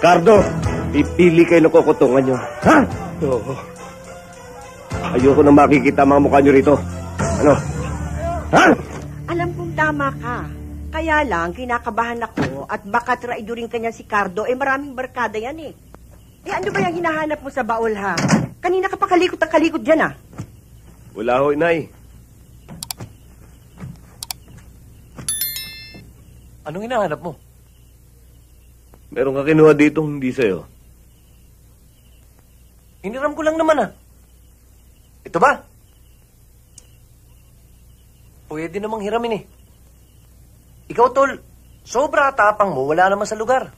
Cardo, ipili kayo ng kukutungan nyo. Ha? Oo. Ayoko na makikita mga mukha nyo rito. Ano? Ha? Alam kong tama ka. Kaya lang, kinakabahan ako at baka traidorin ka niya si Cardo. Maraming barkada yan eh. Ano ba yung hinahanap mo sa baul ha? Kanina ka pa kalikot na kalikot dyan ah. Wala ho, Inay. Anong hinahanap mo? Meron ka kinuha dito hindi sa'yo. Hiniram ko lang naman ah. Ito ba? Pwede namang hiramin eh. Ikaw, tol, sobra tapang mo, wala naman sa lugar.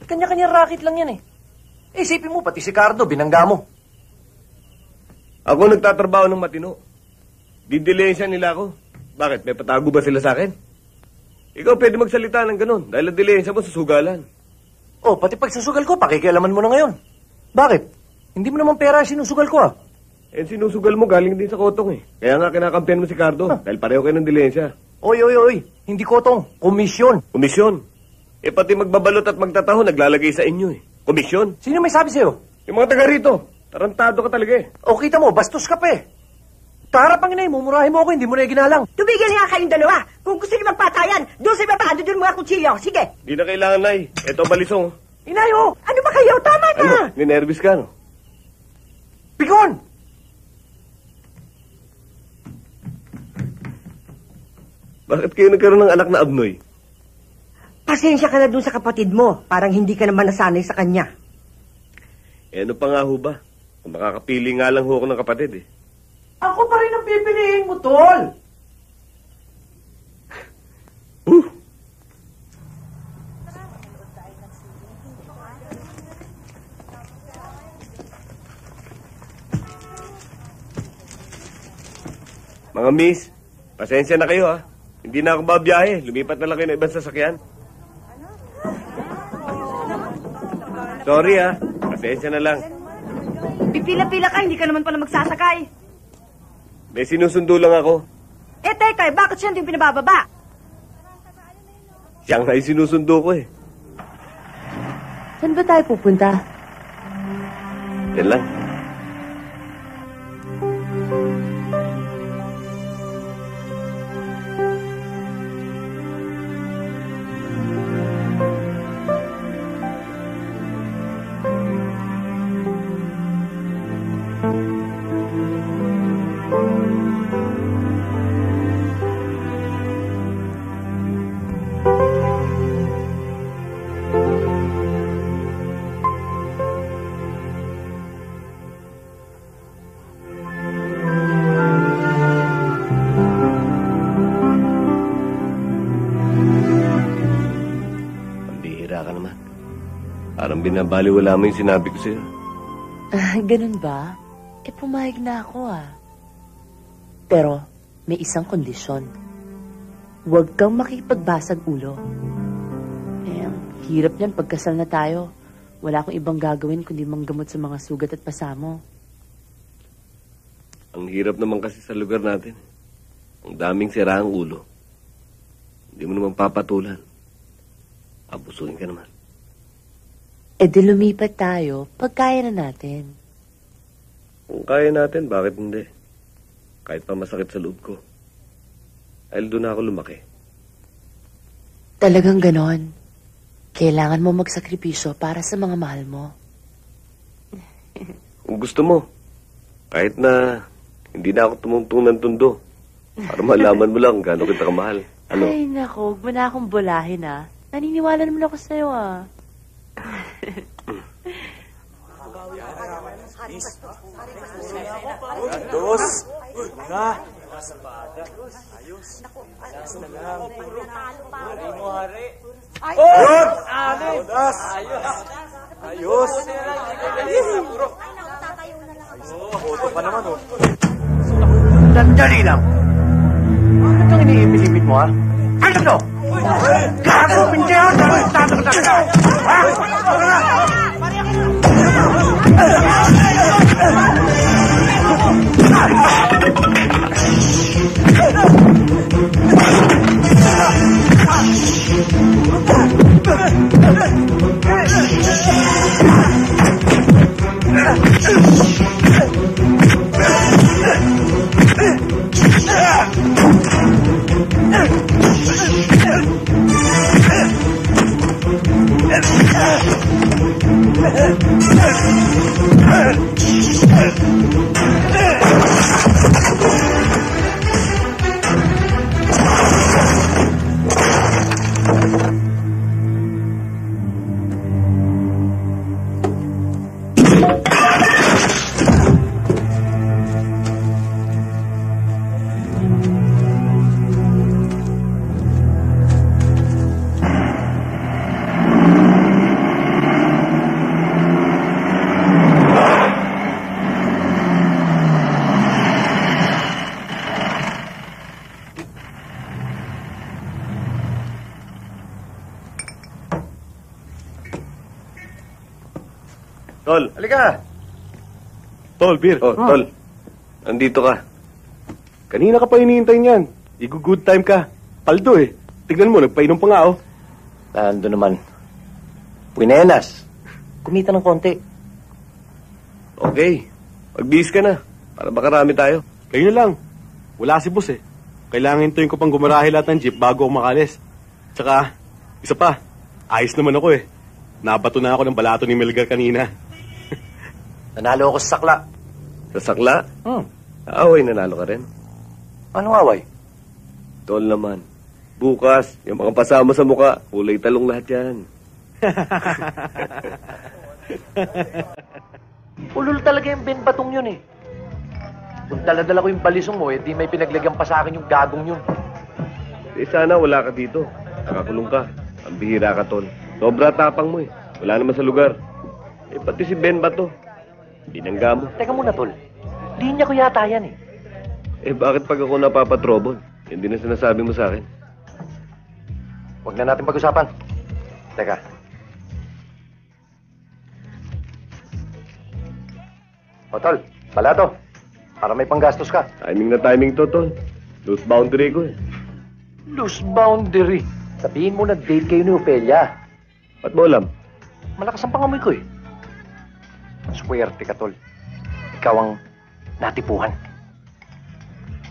Kanya-kanya racket lang yan eh. Isipin mo, pati si Cardo, binangga mo. Ako nagtatrabaho ng matino. Didilensya nila ako. Bakit? May patago ba sila sa akin? Ikaw pwede magsalita ng ganun dahil ang dilensya mo susugalan. Oh, pati pag susugal ko, pakikialaman mo na ngayon. Bakit? Hindi mo naman pera sinusugal ko ah. Sinusugal mo galing din sa kotong eh. Kaya nga kinakampihan mo si Cardo dahil pareho kayo ng dilensya. Oy. Hindi kotong. Komisyon. Komisyon? Pati magbabalot at magtataho naglalagay sa inyo eh. Komisyon? Sino may sabi sa'yo? Yung mga taga rito. Tarantado ka talaga eh. O kita mo, bastos ka pa eh. Kaharap ang inay, mumurahin mo ako, hindi mo na ginalang. Tumigil nga kayong dalawa. Kung gusto niyo magpatayan, doon sa baba, doon mga kutsilyo. Sige. Di na kailangan, Nay. Ito balisong. Inay, oh! Ano ba kayo? Tama na. Ano? Ninervis ka, no? Bigon! Bakit kayo nagkaroon ng anak na abnoy? Pasensya ka na doon sa kapatid mo. Parang hindi ka naman nasanay sa kanya. Ano pa nga ho ba? Kung makakapili nga lang ho ako ng kapatid eh. Ako pa rin ang pipiliin mo, tol. Mga miss, pasensya na kayo ha. Hindi na ako babiyahe. Lumipat na lang kayo ng ibang sasakyan. Sorry ha. Pasensya na lang. Pipila-pila ka, hindi ka naman pala magsasakay. May sinusundo lang ako. Teka, bakit siya hindi pinabababa? Siya nga yung sinusundo ko eh. Saan ba tayo pupunta? Yan lang. Parang binabaliwala mo yung sinabi ko sa'yo. Ganun ba? Pumayag na ako Pero, may isang kondisyon. Huwag kang makipagbasag ulo. Hirap niyan pagkasal na tayo. Wala akong ibang gagawin kundi manggamot sa mga sugat at pasa mo. Ang hirap naman kasi sa lugar natin. Ang daming siraang ulo. Hindi mo naman papatulan. Abusuin ka naman. Di lumipat tayo pag kaya na natin. Kung kaya natin, bakit hindi? Kahit pa masakit sa loob ko. Dahil doon ako lumaki. Talagang ganon. Kailangan mo magsakripisyo para sa mga mahal mo. Kung gusto mo, kahit na hindi na ako tumungtong ng tundo, para malaman mo lang gaano kita kamahal. Ano? Ay, naku, huwag mo na akong bulahin, ah. Naniniwala naman ako sa'yo, ah. Sandali lang. Ano itong iniimit mo, ha? Ano to? Gago, pindihan! Tol. Halika. Tol, beer. Oh, Tol. Nandito ka. Kanina ka pa hinihintay niyan. Igu-good time ka. Paldo eh. Tignan mo, nagpainom pa nga oh. Nando naman. Winenas. Kumita ng konti. Okay. Magbihis ka na. Para makarami tayo. Kayo na lang. Wala si boss eh. Kailangan hintayin ko pang gumarahe lahat ng jeep bago ako makalis. Tsaka, isa pa. Ayos naman ako eh. Nabato na ako ng balato ni Melgar kanina. Nanalo ako sa sakla. Sa sakla? Away, nanalo ka rin. Anong away? Tol naman. Bukas, yung mga pasama sa muka, kulay talong lahat yan. Ulul talaga yung Ben Batong yun eh. Kung dala-dala ko yung balisong mo, eh, di may pinaglagyan pa sa akin yung gagong yun. Eh, sana wala ka dito. Nakakulong ka. Ang bihira ka, Tol. Sobra tapang mo eh. Wala naman sa lugar. Eh, pati si Ben ba to? Binangga mo. Teka muna, Tol. Linya ko yata yan eh. Eh, bakit pag ako napapatrobol? Hindi na sinasabi mo sa akin. Huwag na natin pag-usapan. Teka. O, Tol. Pala to. Para may panggastos ka. Timing na timing to, Tol. Loose boundary ko eh. Loose boundary. Sabihin mo nag-date kayo ni Opelia. Ba't mo alam? Malakas ang pangamoy ko eh. Swerte ka, Tol. Ikaw ang natipuhan.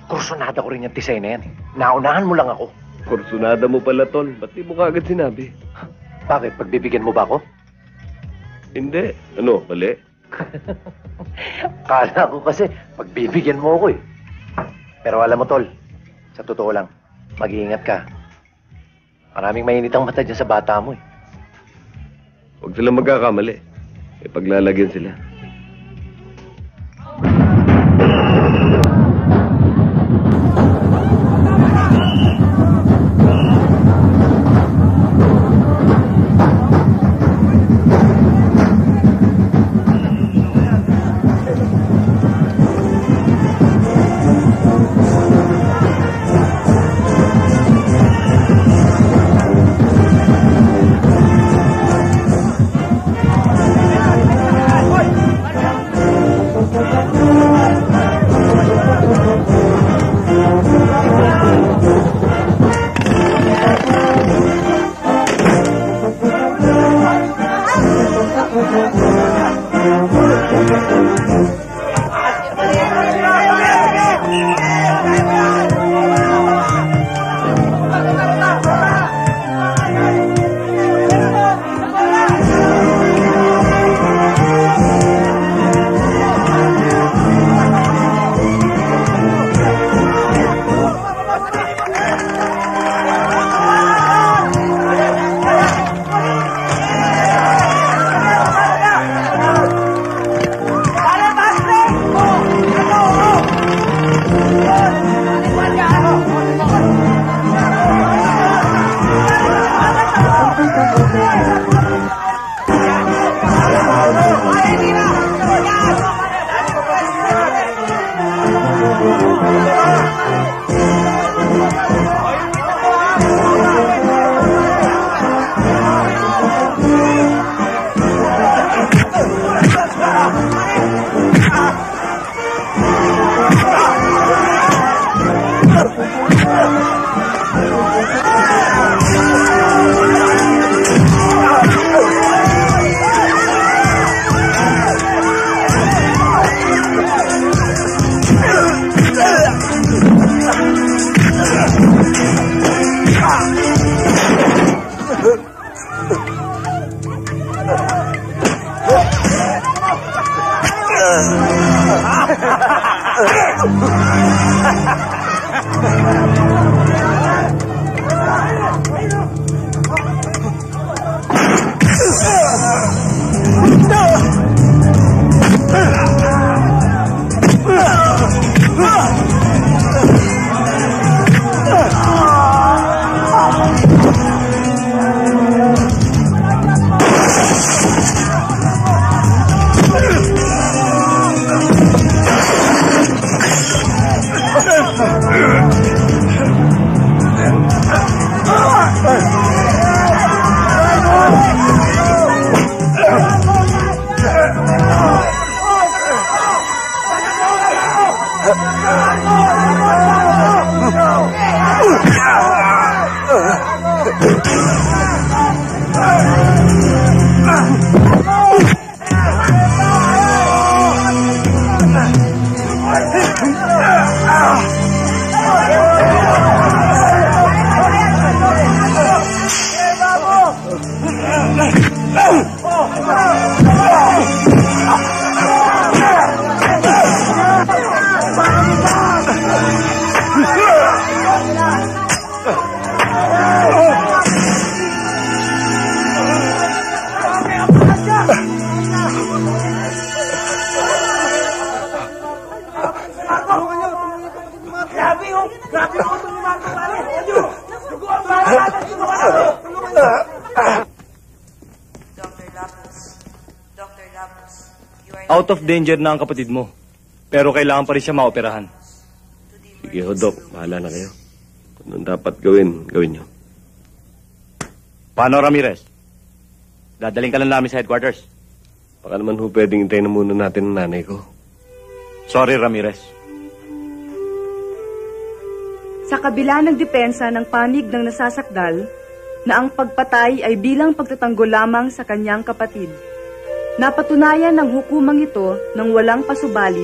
Kursunada ko rin yung tisay na yan eh. Naunahan mo lang ako. Kursunada mo pala, Tol. Ba't di mo kaagad sinabi? Bakit? Pagbibigyan mo ba ako? Hindi. Ano, mali? Kala ko kasi pagbibigyan mo ako eh. Pero alam mo, Tol, sa totoo lang, mag-iingat ka. Maraming mainit ang mata dyan sa bata mo eh. Huwag silang magkakamali. Eh, paglalagyan sila. Out of danger na ang kapatid mo. Pero kailangan pa rin siya maoperahan. Sige ho, Doc. Bahala na kayo. Kung anong dapat gawin, gawin nyo. Paano, Ramirez? Dadaling ka lang namin sa headquarters. Baka naman ho pwedeng hintayin na muna natin ang nanay ko. Sorry, Ramirez. Sa kabila ng depensa ng panig ng nasasakdal, na ang pagpatay ay bilang pagtatanggol lamang sa kanyang kapatid. Napatunayan ng hukumang ito ng walang pasubali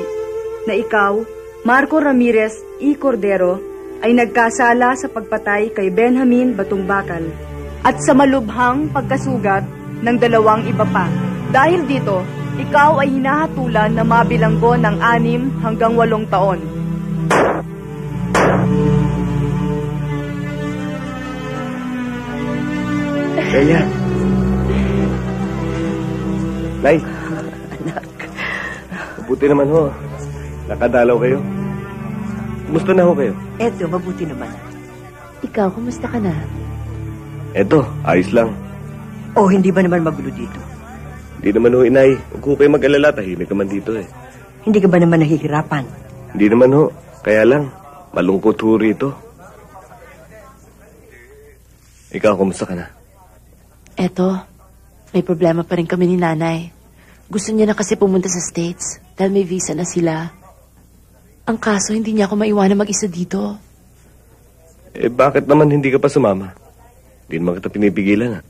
na ikaw, Marco Ramirez E. Cordero, ay nagkasala sa pagpatay kay Benjamin Batungbakal at sa malubhang pagkasugat ng dalawang iba pa. Dahil dito, ikaw ay hinahatulan na mabilanggo ng 6 hanggang 8 taon. Kaya. Nay. Anak. Mabuti naman ho. Nakadalaw kayo. Kumusta na ho kayo? Eto, mabuti naman. Ikaw, kumusta ka na? Eto, ayos lang. Oh, hindi ba naman magulo dito? Hindi naman ho, inay. Huwag ho kayo mag-alala. Tahimik naman dito eh. Hindi ka ba naman nahihirapan? Hindi naman ho. Kaya lang, malungkot ho rito. Ikaw, kumusta ka na? Eto, may problema pa rin kami ni nanay. Gusto niya na kasi pumunta sa States dahil may visa na sila. Ang kaso, hindi niya ako maiwanan mag-isa dito. Eh, bakit naman hindi ka pa sumama? Hindi naman kita pinipigilan, ha?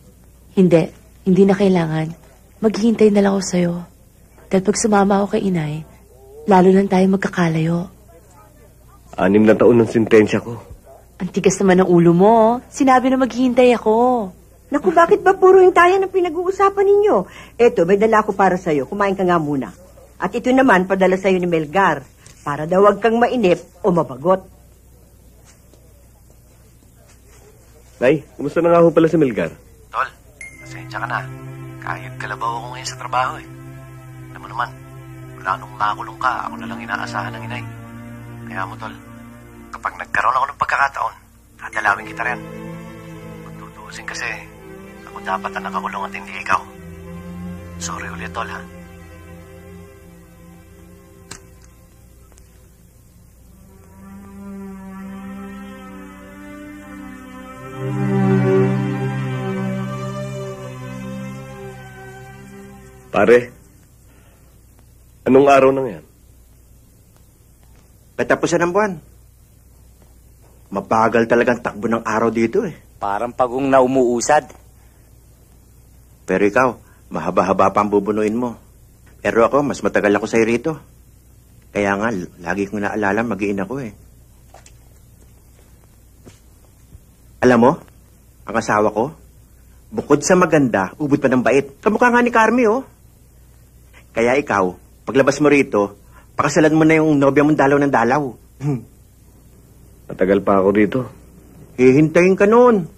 Hindi na kailangan. Maghihintay na lang ako sa'yo. Dahil pag sumama ako kay inay, lalo lang tayo magkakalayo. 6 na taon ng sentensya ko. Ang tigas naman ng ulo mo. Sinabi na maghihintay ako. Naku, bakit ba puro yung tayo ng pinag-uusapan ninyo? Eto, may dala ko para sa'yo. Kumain ka nga muna. At ito naman, padala sa'yo ni Melgar. Para daw wag kang mainip o mabagot. Nay, kumusta na nga ho pala si Melgar? Tol, pasensya ka na. Kahit kalabaw ako ngayon sa trabaho eh. Alam mo naman, wala nung makulong ka, ako na lang inaasahan ng inay. Kaya mo, Tol, kapag nagkaroon ako ng pagkakataon, dadalawin kita rin. Kung tutuusin kasi, ako dapat ang nakakulong at hindi ikaw. Sorry ulit, Tol, ha? Pare, anong araw na yan? Katapusan ng buwan. Mabagal talagang takbo ng araw dito eh. Parang pagong na umuusad. Pero ikaw, mahaba-haba pa ang bubunuin mo. Pero ako, mas matagal ako sa'yo rito. Kaya nga, lagi kong naalala, mag-iin ako eh. Alam mo, ang asawa ko, bukod sa maganda, ubod pa ng bait. Kamukha nga ni Carmi, oh. Kaya ikaw, paglabas mo rito, pakasalan mo na yung nobya mong dalaw ng dalaw. Matagal pa ako dito. Hihintayin ka nun.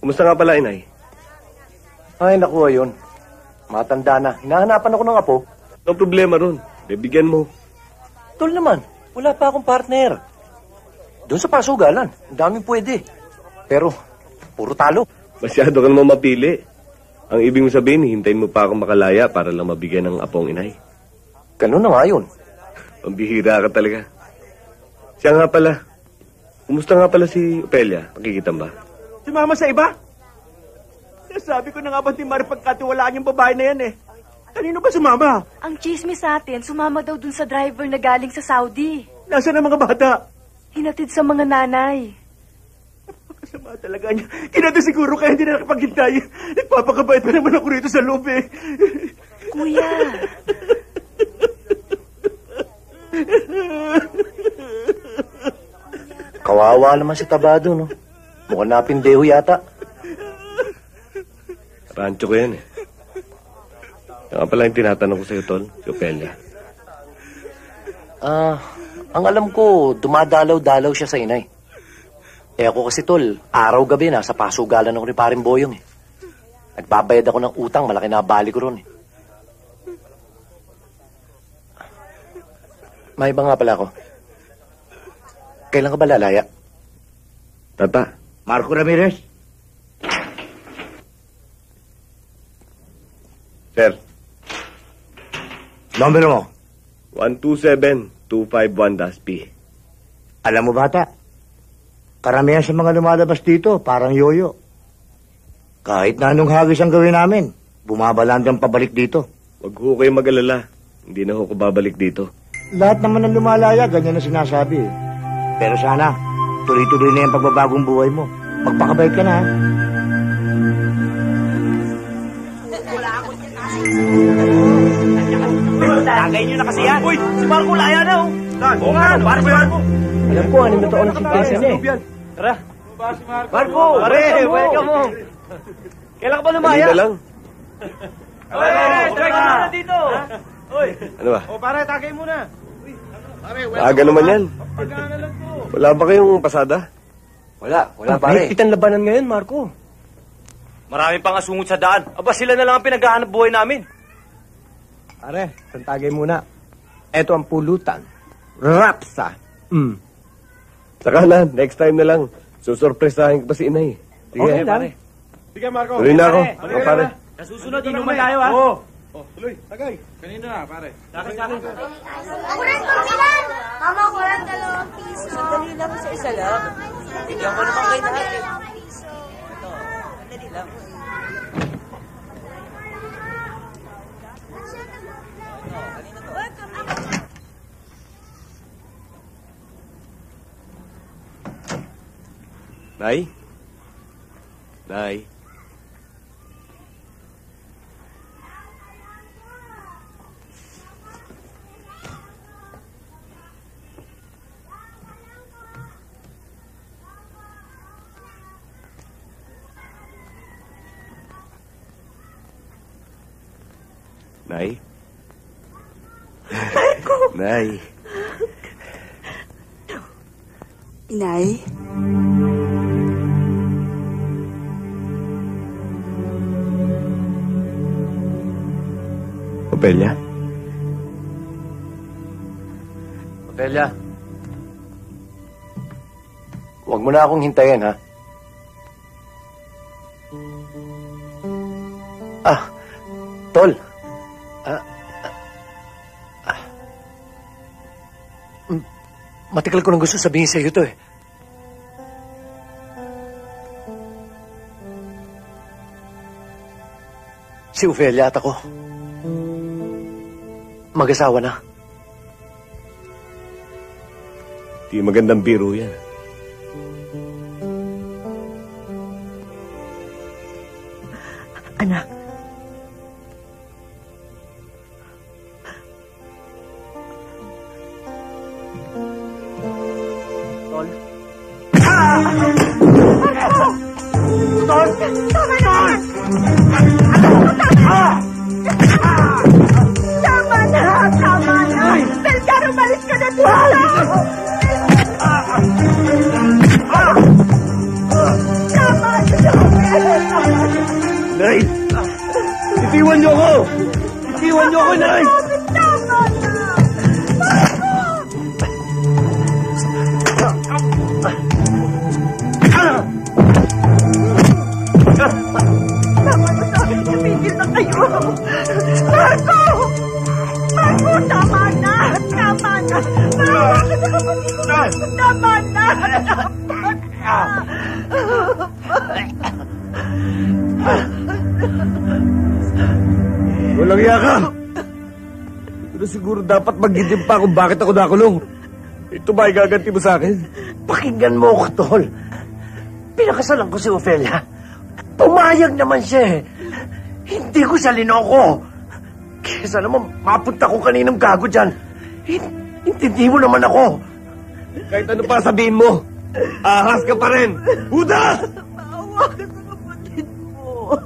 Kumusta nga pala, inay? Ay, nakuha yun. Matanda na. Hinahanapan ako ng apo. No problema ron. Bibigyan mo. Tol naman, wala pa akong partner. Doon sa pasugalan, ang daming pwede. Pero, puro talo. Masyado ka naman mapili. Ang ibig mo sabihin, hintayin mo pa akong makalaya para lang mabigyan ng apong inay. Ganun na nga yun. Pambihira ka talaga. Siya nga pala. Kumusta nga pala si Opelia? Pakikita ba? Sumama sa iba? Sabi ko na nga ba ni Mari pagkatiwalaan yung babae na yan eh. Kanino ba sumama? Ang chismis sa atin, sumama daw dun sa driver na galing sa Saudi. Nasaan ang mga bata? Hinatid sa mga nanay. Napakasama talaga niya. Kinado siguro kaya hindi na nakapaghintay. Nagpapakabait pa naman ako rito sa loob eh. Kuya. Kawawa naman si Tabado, no? Mukhang napindeho yata. Rancho ko yan eh. Yan nga pala yung tinatanong ko sa'yo, Tol. Si Opelia. Ang alam ko, dumadalaw-dalaw siya sa inay. Eh ako kasi, Tol, araw-gabi na sa pasugalan ako ni Paring Boyong eh. Nagbabayad ako ng utang, malaki na bali ko ron eh. May iba nga pala ako. Kailan ka ba lalaya? Tata. Marco Ramirez. Sir. Numero mo. 127251-P. Alam mo, bata, karamihan sa mga lumalabas dito, parang yoyo. Kahit na anong hagis ang gawin namin, bumabalandang pabalik dito. Huwag ho kayo mag-alala. Hindi na ho ko babalik dito. Lahat naman ng lumalaya, ganyan na sinasabi. Pero sana, tuloy-tuloy na yung pagbabagong buhay mo. Magpakabait ka na, ha? Tagay niyo na kasi yan. Uy, si Marco laya na oh. Oo nga, para si Marco. Alam ko, ano na taon ang simpensa niya eh. Tara. Marco, pare, welcome mo. Kailan ka ba lumaya? Kanina lang. Tagay ka muna dito. Uy. Ano ba? O pare, tagay muna. Aga naman yan. Wala ba kayong pasada? Wala pare. Mahigpit ang labanan ngayon, Marco. Marami pang asungot sa daan. Aba, sila na lang ang pinaghahanap buhay namin. Pare, santagay muna. Ito ang pulutan. Rapsa. Saka na, next time na lang. Susurpresahin ko pa si inay. Sige, Okay, pare. Sige, Marco. tuloy na ako. O, pare. Nasusunod, inuman tayo ha. Oo. Tuloy, tagay. Kanina na, pare. Sa akin. Ako rin, pagkilan! Mama ko lang 2 piso. Sandali lang sa isa lang. Bigyan ko naman kayo na. Sandali lang. Nay? Nay? Nay? Nay? Inay? Opelia? Opelia, huwag mo na akong hintayin, ha? Tol. Matagal ko nang gusto sabihin sa iyo to, eh. Si Ofelia at ako, mag-asawa na. Di magandang biro yan. Anak. Tol. Tol! Tama na! Tama na! Tama na! Melgar, umalis ka na dito! Tama na! Nay! Itiwan niyo ako! Itiwan niyo ako, Nay! Tama na! Tama na sa akin, tumigil na kayo! Marco! Marco, tama na! Tama na! Maawa ka sa kapatid ko! Tama na! Walang yaka! Pero siguro dapat magdidim pa kung bakit ako nakulong. Ito ba ay gaganti mo sa akin? Pakinggan mo ako, Tol. Pinakasalan ko si Ofelia. Pumayag naman siya, eh. Hindi ko siya linoko. Kesa naman, mapunta ko kaninang gago dyan. Intindi mo naman ako. Kahit ano pa sabihin mo, ahas ka pa rin. Huda! Maawa ka sa kapatid mo.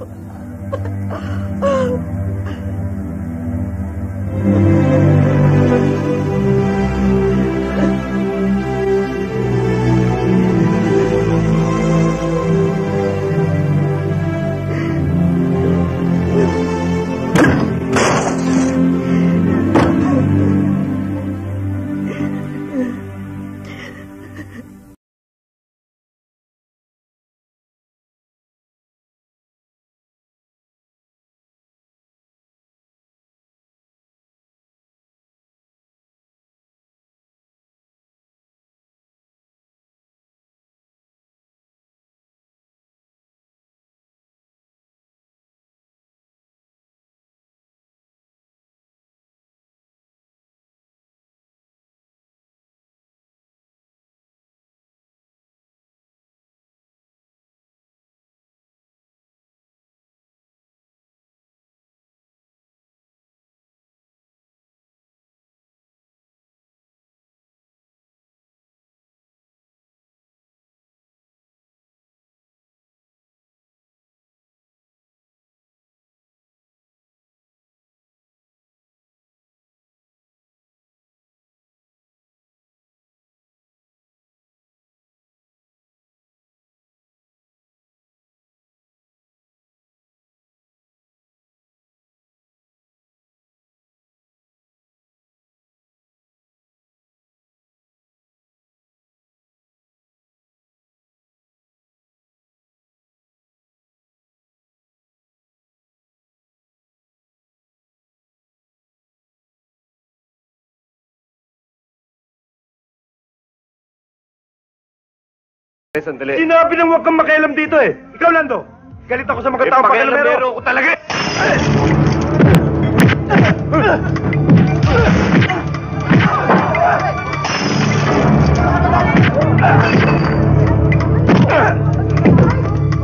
Sandali. Sinabi nang huwag kang makialam dito, eh. Ikaw, Lando. Galit ako sa mga taong pakialamero. Ako talaga.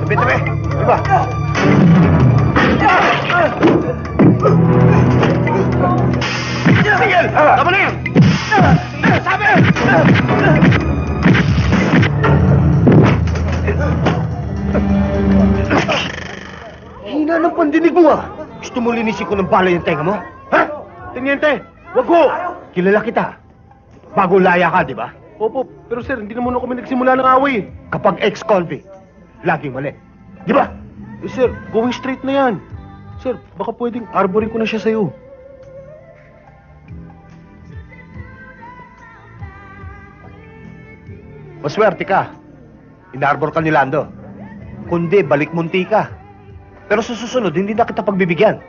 Tabi. Diba? Tigil! Tama na yan! Sabi! Hina ng pandinig mo, ah. Gusto mo linisin ko ng bala yung tenga mo? Ha? Teniente, wag ko! Kilala kita. Bago laya ka, di ba? Opo, pero sir, hindi naman ako kami nagsimula ng away. Kapag ex-convict, laging mali. Di ba? Eh, sir, going straight na yan. Sir, baka pwedeng arborin ko na siya sa'yo. Maswerte ka. Inarbor ka ni Lando. Kundi, balik munti ka. Pero sa susunod, hindi na kita pagbibigyan.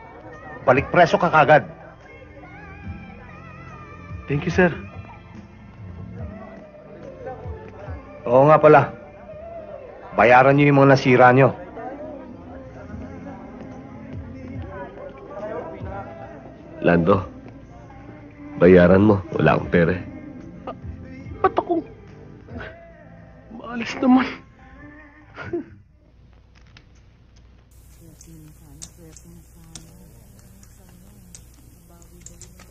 Balik preso ka kagad. Thank you, sir. Oo nga pala. Bayaran niyo yung mga nasira niyo. Lando, bayaran mo. Wala akong pera. Ba't ako? Maalis naman.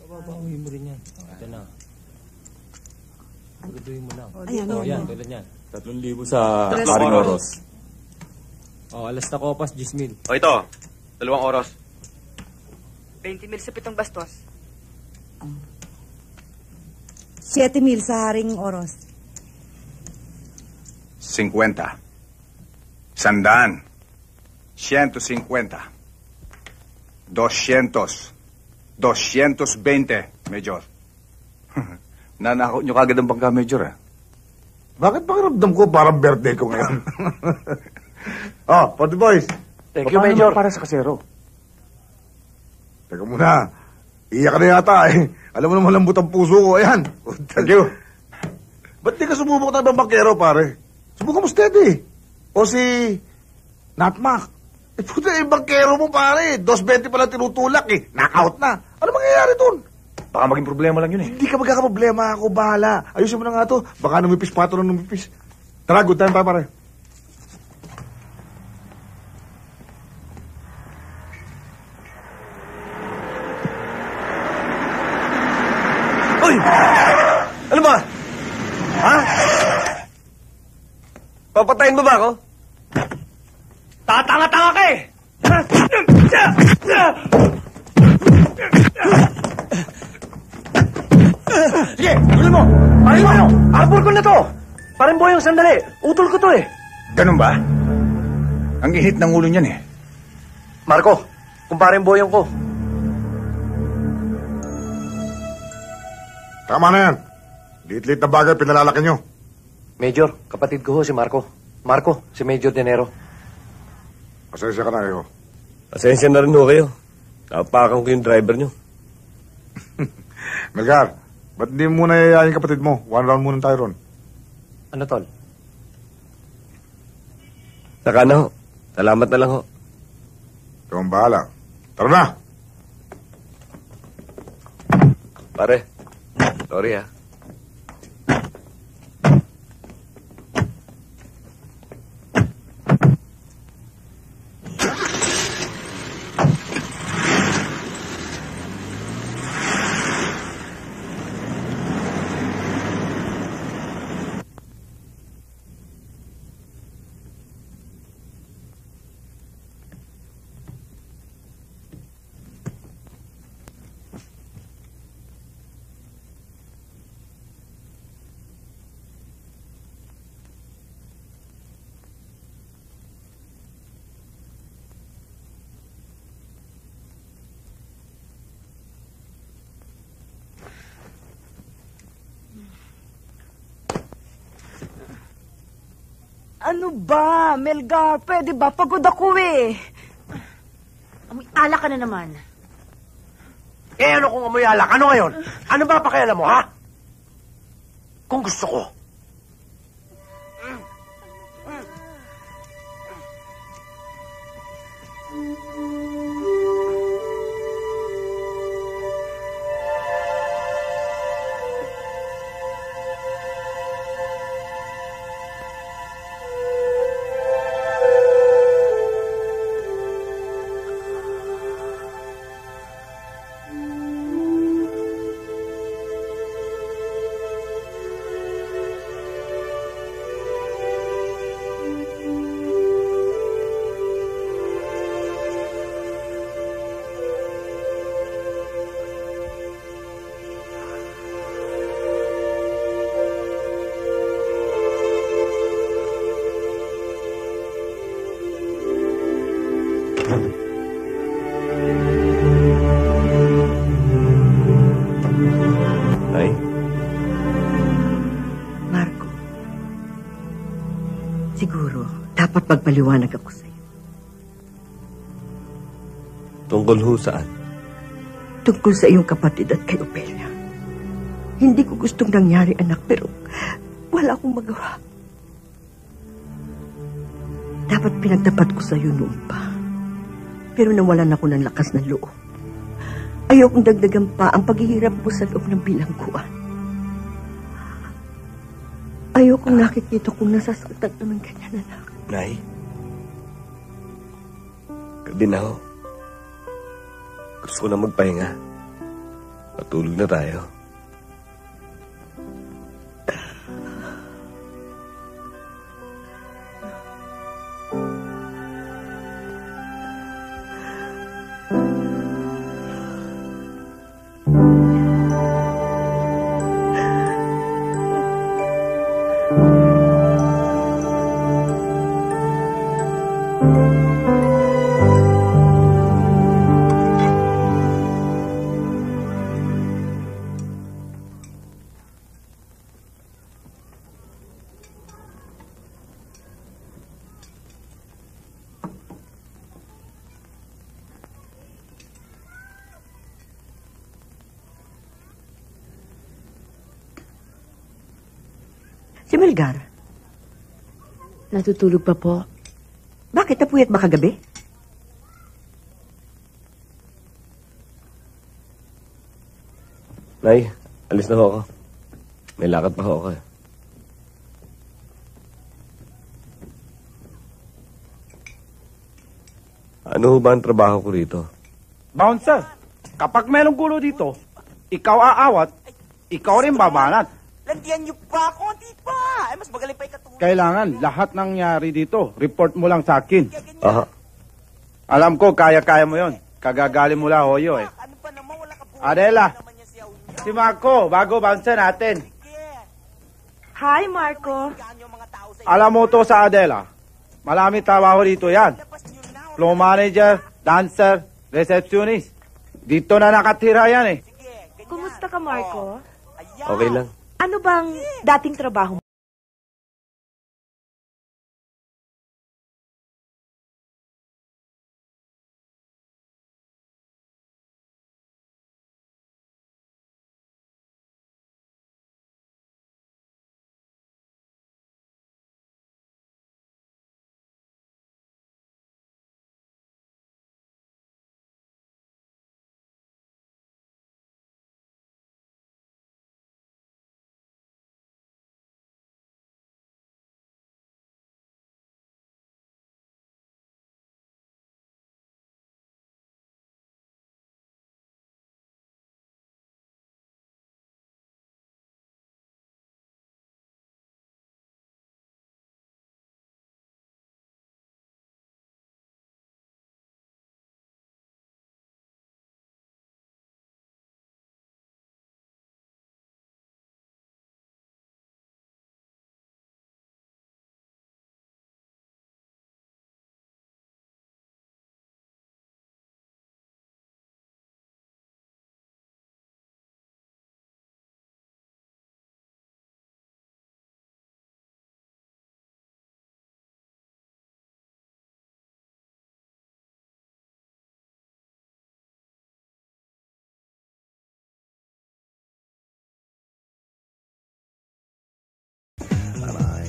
Babawiin mo rin yan. Ito na. Siguraduhin mo lang. Ayan, yan, tulad yan. 3,000 sa Paring oros. Alas na kopas, 10,000. O ito, 2 oros. 20,000 sa 7 bastos. 7,000 sa haring oros. 50. 100. 150. 200. 220, Major. Nanakaw nyo kagad ang bangka, Major, eh. Bakit pakiramdam ko parang birthday ko ngayon? Oh, Pati Boys. Thank you, Major. Para sa kasero. Teka muna. Iyak ka na yata eh. Alam mo naman lambot ang puso ko. Ayan. Thank you. Ba't di ka sumubok tayo ng bangkero, pare? Subukan mo steady. O si Natmac. Eh, puta, yung bangkero mo, pare. 220 pala tinutulak eh. Knockout na. Ano mangyayari dun? Baka maging problema lang yun eh. Hindi ka magkakaproblema. Ako bahala. Ayusin mo na nga to. Baka numipis pa ito ng numipis. Tara, good time tayo, pare. Uy! Ano ba? Ha? Papatayin mo ba ako? Tatanga-tanga ka eh! Sige, tuloy mo! Parin mo! Arbor ko na to! Parin boyong sandali! Utol ko to eh! Ganun ba? Ang ihit ng ulo niyan, eh. Marco, kumparin boyong ko. Tama na yan. Liit-liit na bagay pinalalaki nyo. Major, kapatid ko ho si Marco. Marco, si Major Dinero. Pasensya ka na kayo. Pasensya na rin ho kayo. Napakan ko yung driver nyo. Melgar, ba't hindi mo muna yayayin kapatid mo? One round muna tayo ron. Ano, tol? Saka na ho. Salamat na lang ho. Ikaw ang bahala. Tara na! Pare, sorry ha. Ano ba, Melgar? Pwede ba? Pagod ako eh. Amoy alak ka na naman. Eh, ano kung amoy alak? Ano ngayon? Ano ba pakialam mo, ha? Kung gusto ko. Siguro, dapat magpaliwanag ako sa'yo. Tungkol ho saan? Tungkol sa iyong kapatid at kay Opelia. Hindi ko gustong nangyari, anak, pero wala akong magawa. Dapat pinagtapat ko sa'yo noon pa. Pero nawalan ako ng lakas ng loob. Ayokong dagdagan pa ang paghihirap mo sa loob ng bilangguan. Ayokong nakikita kong nasasaktan ka ng ganyan, anak. Nay, gabi na ho. Gusto ko na magpahinga. Matulog na tayo. Si Melgar. Natutulog pa po. Bakit? Napuyat ba kagabi? Nay, alis na ho ako. May lakad pa ho ako eh. Ano ho ba ang trabaho ko rito? Bouncer, kapag mayroong gulo dito, ikaw aawat, ikaw rin babanat. Landian niyo pa ako, di pa. Ay, mas magaling pa ikatulong. Kailangan lahat nangyari dito, report mo lang sa akin. Aha. Alam ko, kaya-kaya mo yon. Kagagali mo lang, Hoyo eh. Adela, si Marco, bago bouncer natin. Hi, Marco. Alam mo to sa Adela, marami trabaho dito yan. Flow manager, dancer, receptionist. Dito na nakatira yan eh. Kumusta ka, Marco? Okay lang. Ano bang dating trabaho mo?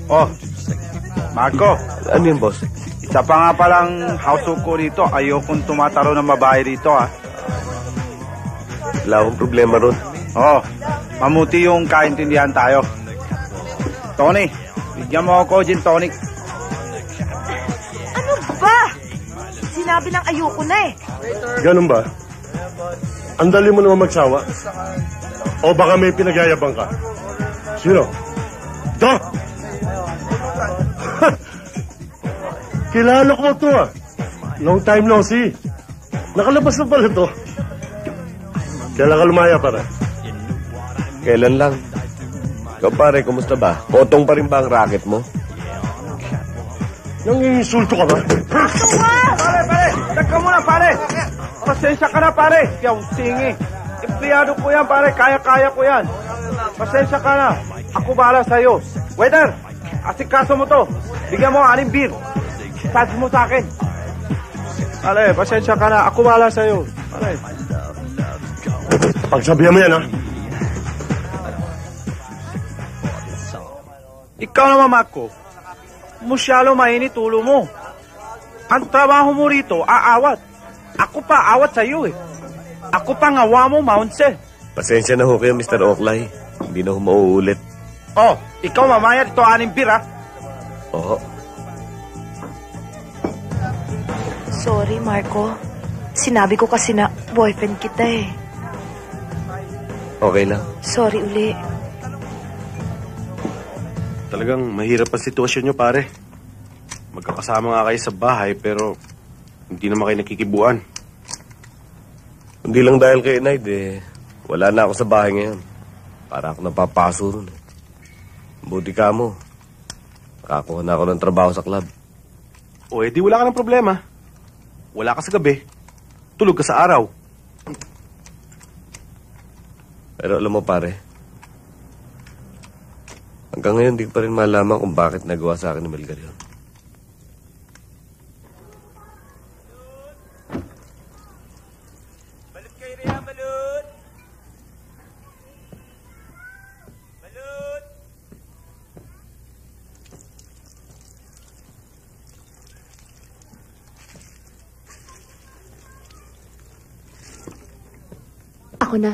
Oh, Marco. Ano yun, boss? Isa pa nga palang house ko rito. Ayokong tumataro ng babae rito, ha? Wala akong problema ron. Oh, mamuti yung kaintindihan tayo. Tony, bigyan mo ako gin tonic. Ano ba? Sinabi lang ayoko na eh. Ganun ba? Ang dali mo naman magsawa? O baka may pinagyayabang ka? Sino? Da! Kilala ko to ah. Long time no see. Nakalabas na pala to. Kailan ka lumaya para? Kailan lang? Ikaw pare, kumusta ba? Potong pa rin ba ang racket mo? Nangingisulto ka ba? Pare! Tagka muna, pare! Pasensya ka na, pare! Yung singi. Empleyado ko yan, pare. Kaya-kaya ko yan. Pasensya ka na. Ako bahala sa'yo. Waiter! asikaso mo to. Bigyan mo 6 beer. Charge mo sa akin. Ale, pasensya ka na. Ako wala sa'yo. Ale. Pagsabihan mo yan, ha? Ikaw naman, Marco. Masyalo mainit ulo mo. Ang trabaho mo rito, aawat. Ako pa awat sa'yo eh. Ako pa ngawa mo, Mounse. Pasensya na ho kayo, Mr. Oklay. Hindi na ho mauulit. Oh, ikaw mamaya dito 6 beer, ha? Oo. Sorry, Marco. Sinabi ko kasi na boyfriend kita eh. Okay lang. Sorry uli. Talagang mahirap ang sitwasyon nyo, pare. Magkakasama nga kayo sa bahay, pero hindi naman kayo nakikibuan. Hindi lang dahil kay Naid, wala na ako sa bahay ngayon. Para ako napapaso ron. Buti ka mo. Nakakuha na ako ng trabaho sa club. O, edi wala ka ng problema. Wala ka sa gabi. Tulog ka sa araw. Pero alam mo, pare, hanggang ngayon di ko pa rin malaman kung bakit nagawa sa akin ni Melgar yun. Balut kayo rin, balut! Balut! Ako na.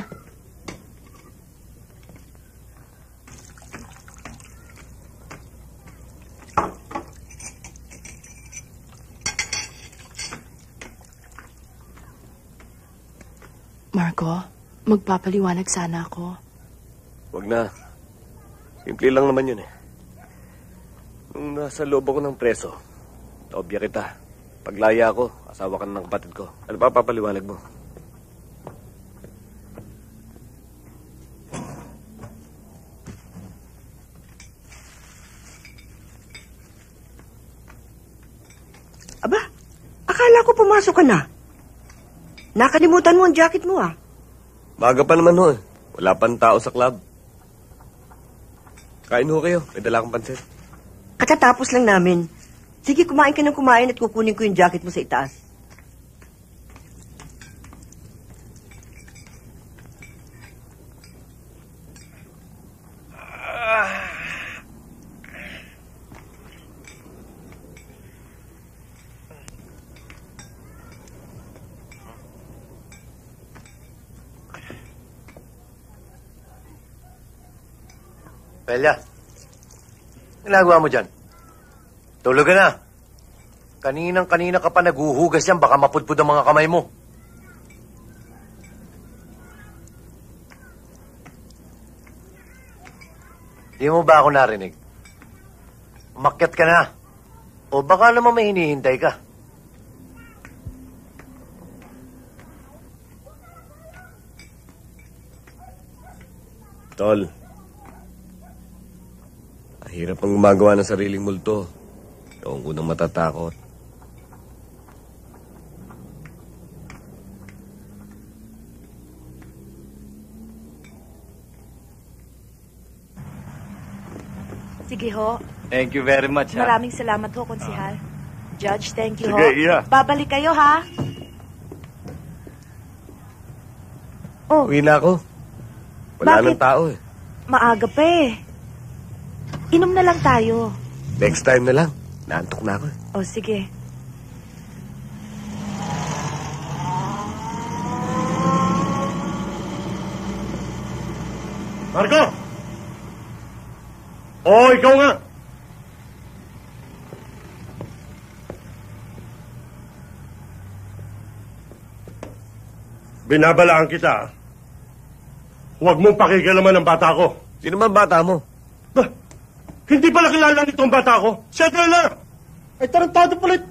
Marco, magpapaliwanag sana ako. Wag na. Simple lang naman yun eh. Nung nasa loob ako ng preso, naobya kita. Paglaya ako, asawa ka na ng kapatid ko. Ano pa papaliwanag mo? Aba, akala ko pumasok ka na. Nakalimutan mo ang jacket mo, ah. Maga pa naman ho eh. Wala pang tao sa club. Kain ho kayo. May dala akong pansit. Katatapos lang namin. Sige, kumain ka ng kumain at kukunin ko yung jacket mo sa itaas. Pelia, ginagawa mo dyan? Tulog ka na. Kaninang-kanina ka pa naguhugas yan, baka mapudpud ang mga kamay mo. Di mo ba ako narinig? Umakyat ka na. O baka naman may hinihintay ka. Tol. Hirap ang gumagawa ng sariling multo. Ewan ko nang matatakot. Sige ho. Thank you very much, ha? Maraming salamat ho, Konsihal. Judge, thank you Sige, ho. iya. Babalik kayo, ha? Oh, Uwi na ako. Wala Bakit? nang tao eh. maaga pa eh. Inom na lang tayo. Next time na lang. Naantok na ako eh. O, sige. Marco! Oo, ikaw nga! Binabalaan kita. Huwag mong pakikalaman ang bata ko. Sino man bata mo? Bah, hindi pala kilala nitong bata ko. Settle na! Ay, tarantado palit.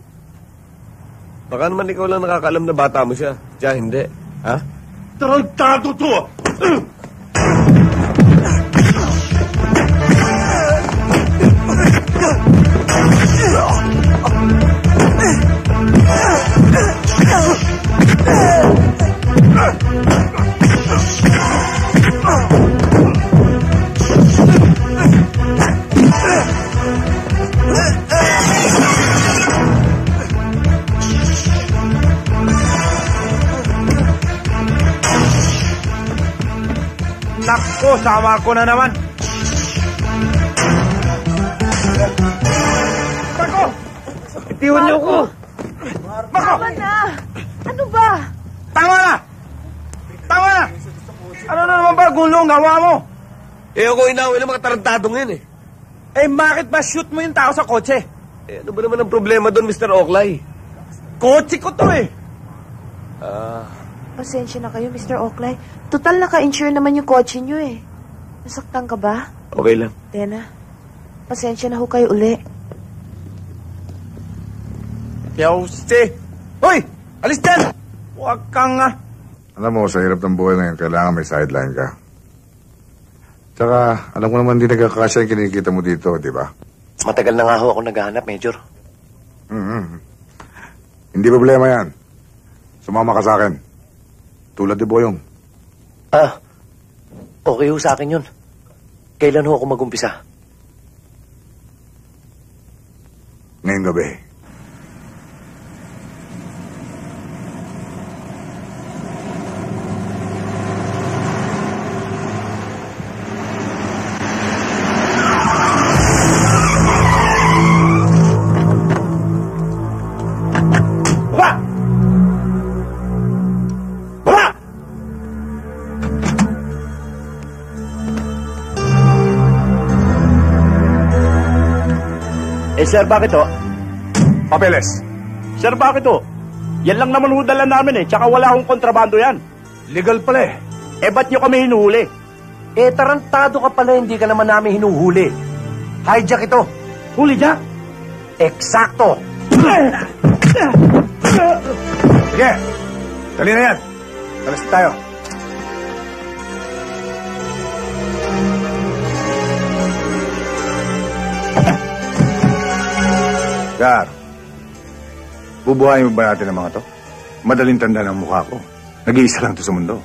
Baka naman ikaw lang nakakaalam na bata mo siya. Siya hindi. Ha? Tarantado to! Nako, sama ko na naman. Marco! Itiwan niyo ko! Marco! Tama na! Ano ba? Tama na! Tama na! Ano na naman ba gulong gawa mo? Eh, ako inawin ng mga tarantadong yan eh. Eh, bakit ba shoot mo yung tao sa kotse? Eh, ano ba naman ang problema doon, Mr. Oakley? Kotse ko to eh. Pasensya na kayo, Mr. Oakley. Total naka-insure naman yung kotse nyo eh. Nasaktan ka ba? Okay lang. Tena, pasensya na ho kayo uli. Yauste! Hoy! Alis dyan! Huwag kang Alam mo, sa hirap ng buhay na yun, kailangan may sideline ka. Tsaka, alam ko naman hindi nagkakasya yung kinikita mo dito, di ba? Matagal na nga ho ako naghahanap, Major. Hindi problema yan. Sumama ka sa akin. Tulad ni Boyong. Okay ho sa akin yun. Kailan ho ako mag-umpisa? Ngayong gabi. Sir, bakit ho? Papeles. Sir, bakit ho? Yan lang naman hudala namin eh, tsaka wala akong kontrabando yan. Legal pala eh. Eh, ba't nyo kami hinuhuli? Eh, tarantado ka pala, hindi ka naman namin hinuhuli. Hijack ito. Huli jack? Eksakto. Sige, dali na yan. Talas tayo. Gar, bubuhayin mo ba natin ang mga to? Madaling tanda ng mukha ko. Nag-iisa lang to sa mundo.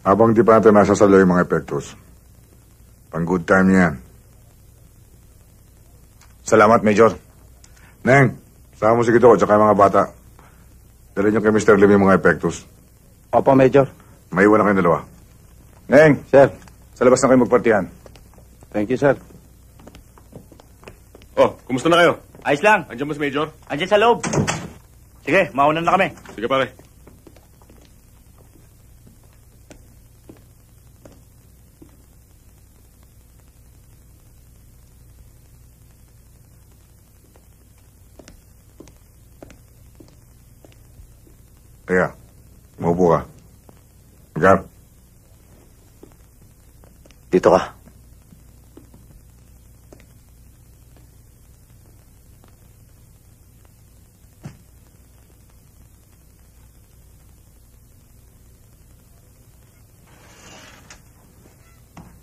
Habang di pa natin nasasalo yung mga epektos, pang good time yan. Salamat, Major. Neng, sama mo si Kito at saka yung mga bata. Dali niyo kay Mr. Lim yung mga epektos. Opo, Major. May iwan na kayong dalawa. Neng, Sir. sa labas na kayo magpartihan. Thank you, sir. Oh, kumusta na kayo? Ayos lang. Andiyan ba si Major? Andiyan sa loob. Sige, mauna na kami. Sige, pare. Teka, maupo ka. Gar. Dito ka.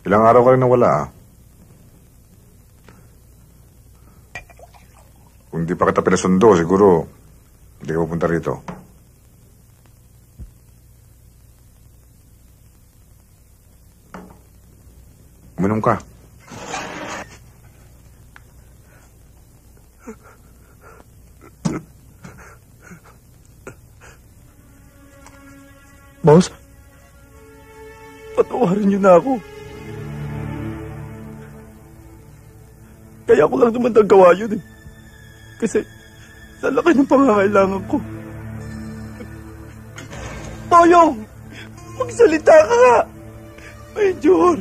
Ilang araw ka rin nawala, ah. Kung di pa kita pinasundo, siguro hindi ka pupunta rito. Uminom ka. Boss, patawarin niyo na ako. Kaya ko lang naman nagawa yun eh. Kasi sa laki ng pangangailangan ko. Boyong! Magsalita ka nga! Major!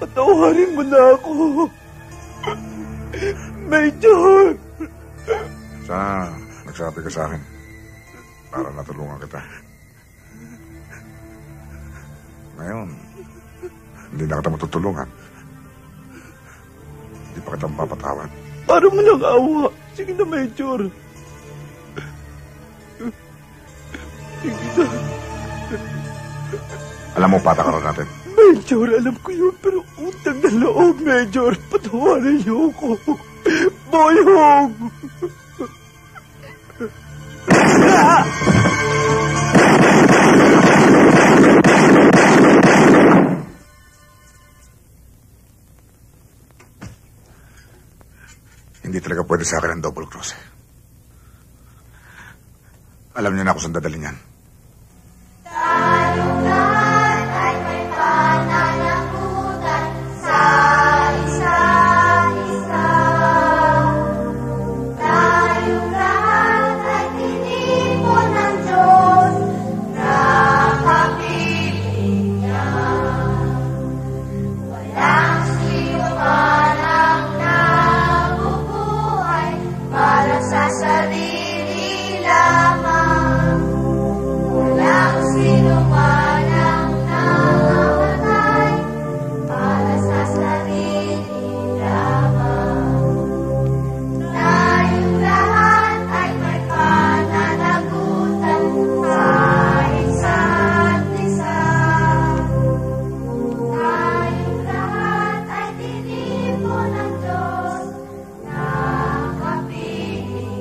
Patawarin mo na ako. Major! Sana nagsabi ka sa akin para natulungan kita. Ngayon, hindi na kita matutulungan. Hindi pa kita mapapatawad. Para mo lang awa. Sige na, Major. Sige na. Alam mo, patakaran natin. Major, alam ko yun, pero utang na loob, Major. Patawarin niyo ako. Boyong! Hindi talaga pwede sa akin ang double cross. Alam niyo na ako saan dadalhin yan.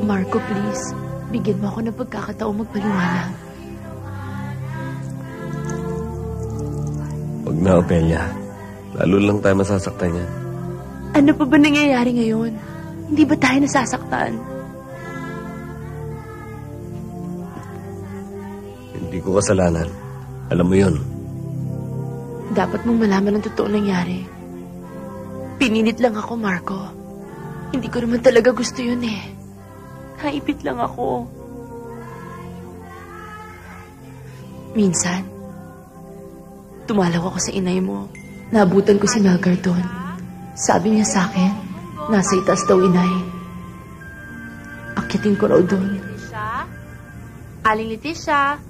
Marco, please. Bigyan mo ako ng pagkakataong magpaliwanag. Huwag na, Opelia. Lalo lang tayo masasaktan yan. Ano pa ba nangyayari ngayon? Hindi ba tayo nasasaktan? Hindi ko kasalanan. Alam mo yun. Dapat mong malaman ang totoo nangyari. Pinilit lang ako, Marco. Hindi ko naman talaga gusto yun eh. Naipit lang ako. Minsan, tumalaw ako sa inay mo. Naabutan ko si Melgar doon. Sabi niya sa akin, nasa itaas daw inay. Akitin ko raw doon. Leticia? Aling Leticia?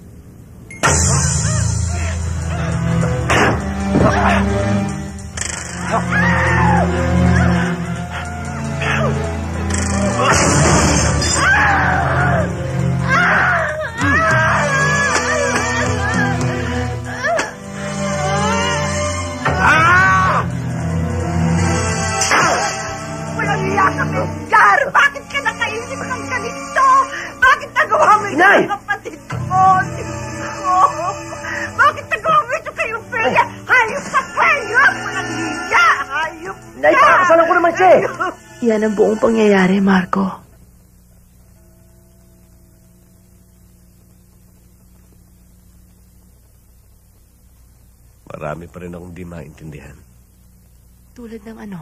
Walang iya ka, Melgar! Bakit ka nakaisip ng ganito? Bakit nagawa mo ito Inay! sa kapatid mo? Bakit nagawa mo ito kay Ophelia? Hayop ka! Hayop! Walang iya! Hayop ka! Inay, pakakasalan ko naman siya eh. Yan ang buong pangyayari, Marco. Marami pa rin akong di maintindihan. Tulad ng ano?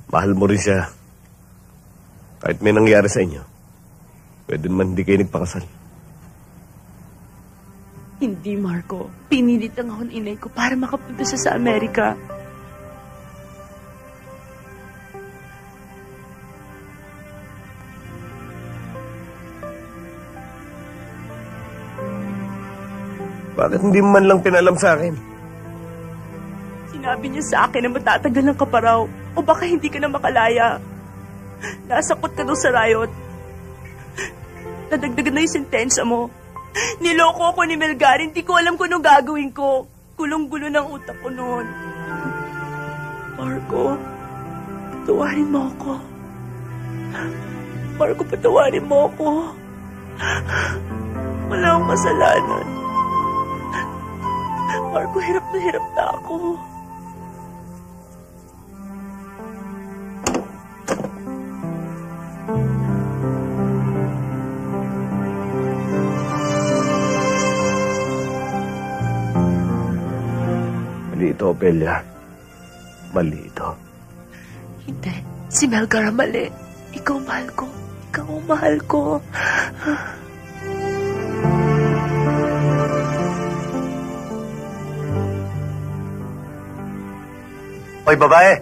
Mahal mo rin siya. Kahit may nangyari sa inyo, pwede naman hindi kayo nagpakasal. Hindi, Marco. Pinilit lang ako ng inay ko para makapunta siya sa Amerika. Bakit hindi mo man lang pinalam sa akin? Sinabi niya sa akin na matatagal ng kaparaw o baka hindi ka na makalaya. Nasakot ka daw sa riot. Nadagdagan na yung sentensya mo. Niloko ako ni Melgar. Hindi ko alam kung anong gagawin ko. Gulong-gulo ng utak ko noon. Marco, patawarin mo ako. Marco, patawarin mo ako. Wala akong kasalanan. Marco, hirap na ako. Mali ito, Opelia. Mali ito. Hindi. Si Melgar ang mali. Ikaw mahal ko. Ikaw ang mahal ko. Hoy, babae!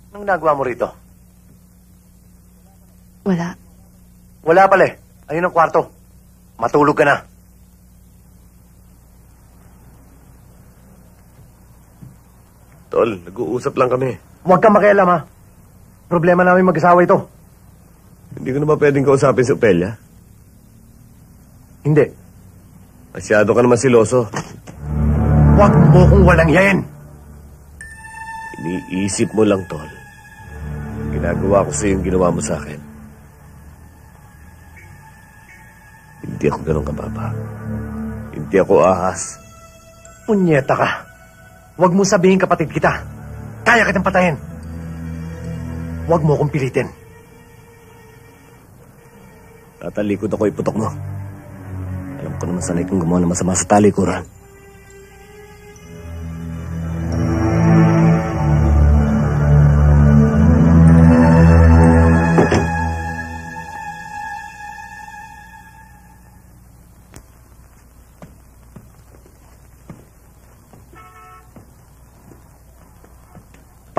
Anong nagawa mo rito? Wala. Wala pala eh. Ayun ang kwarto. Matulog ka na. Tol, nag-uusap lang kami. Huwag kang makialam, ha? Problema namin mag-asawa ito. Hindi ko na ba pwedeng kausapin si Opelia? Hindi. Masyado ka naman siloso. Huwag mo kung walang yan. Iniisip mo lang, Tol. Ginagawa ko sa'yo yung ginawa mo sa akin. Hindi ako ganun kababa. Hindi ako ahas. Punyeta ka. Huwag mo sabihin kapatid kita. Kaya kitang patayin. Huwag mo akong pilitin. Tatalikod ako iputok mo. Alam ko naman sanay kong gumawa ng masama sa talikuran.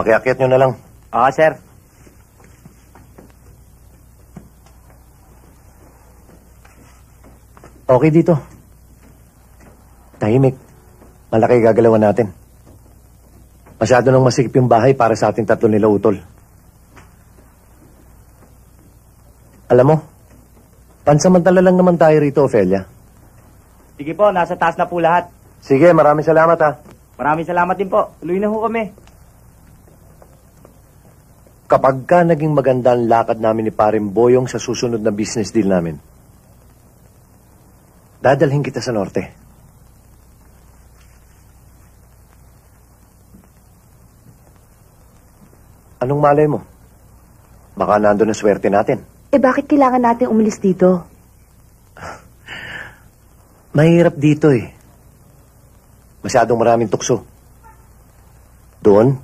Pakiakyat nyo na lang. Sir. Okay dito. Tahimik. Malaki gagalawan natin. Masyado nang masikip yung bahay para sa ating tatlo nila utol. Alam mo, pansamantala lang naman tayo rito, Ophelia. Sige po, nasa taas na po lahat. Sige, maraming salamat, ha. Maraming salamat din po. Tuloy na ho kami. Kapag ka naging maganda ang lakad namin ni Paring Boyong sa susunod na business deal namin, dadalhin kita sa norte. Anong malay mo? Baka nandun na swerte natin. Bakit kailangan natin umalis dito? Mahirap dito eh. Masyadong maraming tukso. Doon,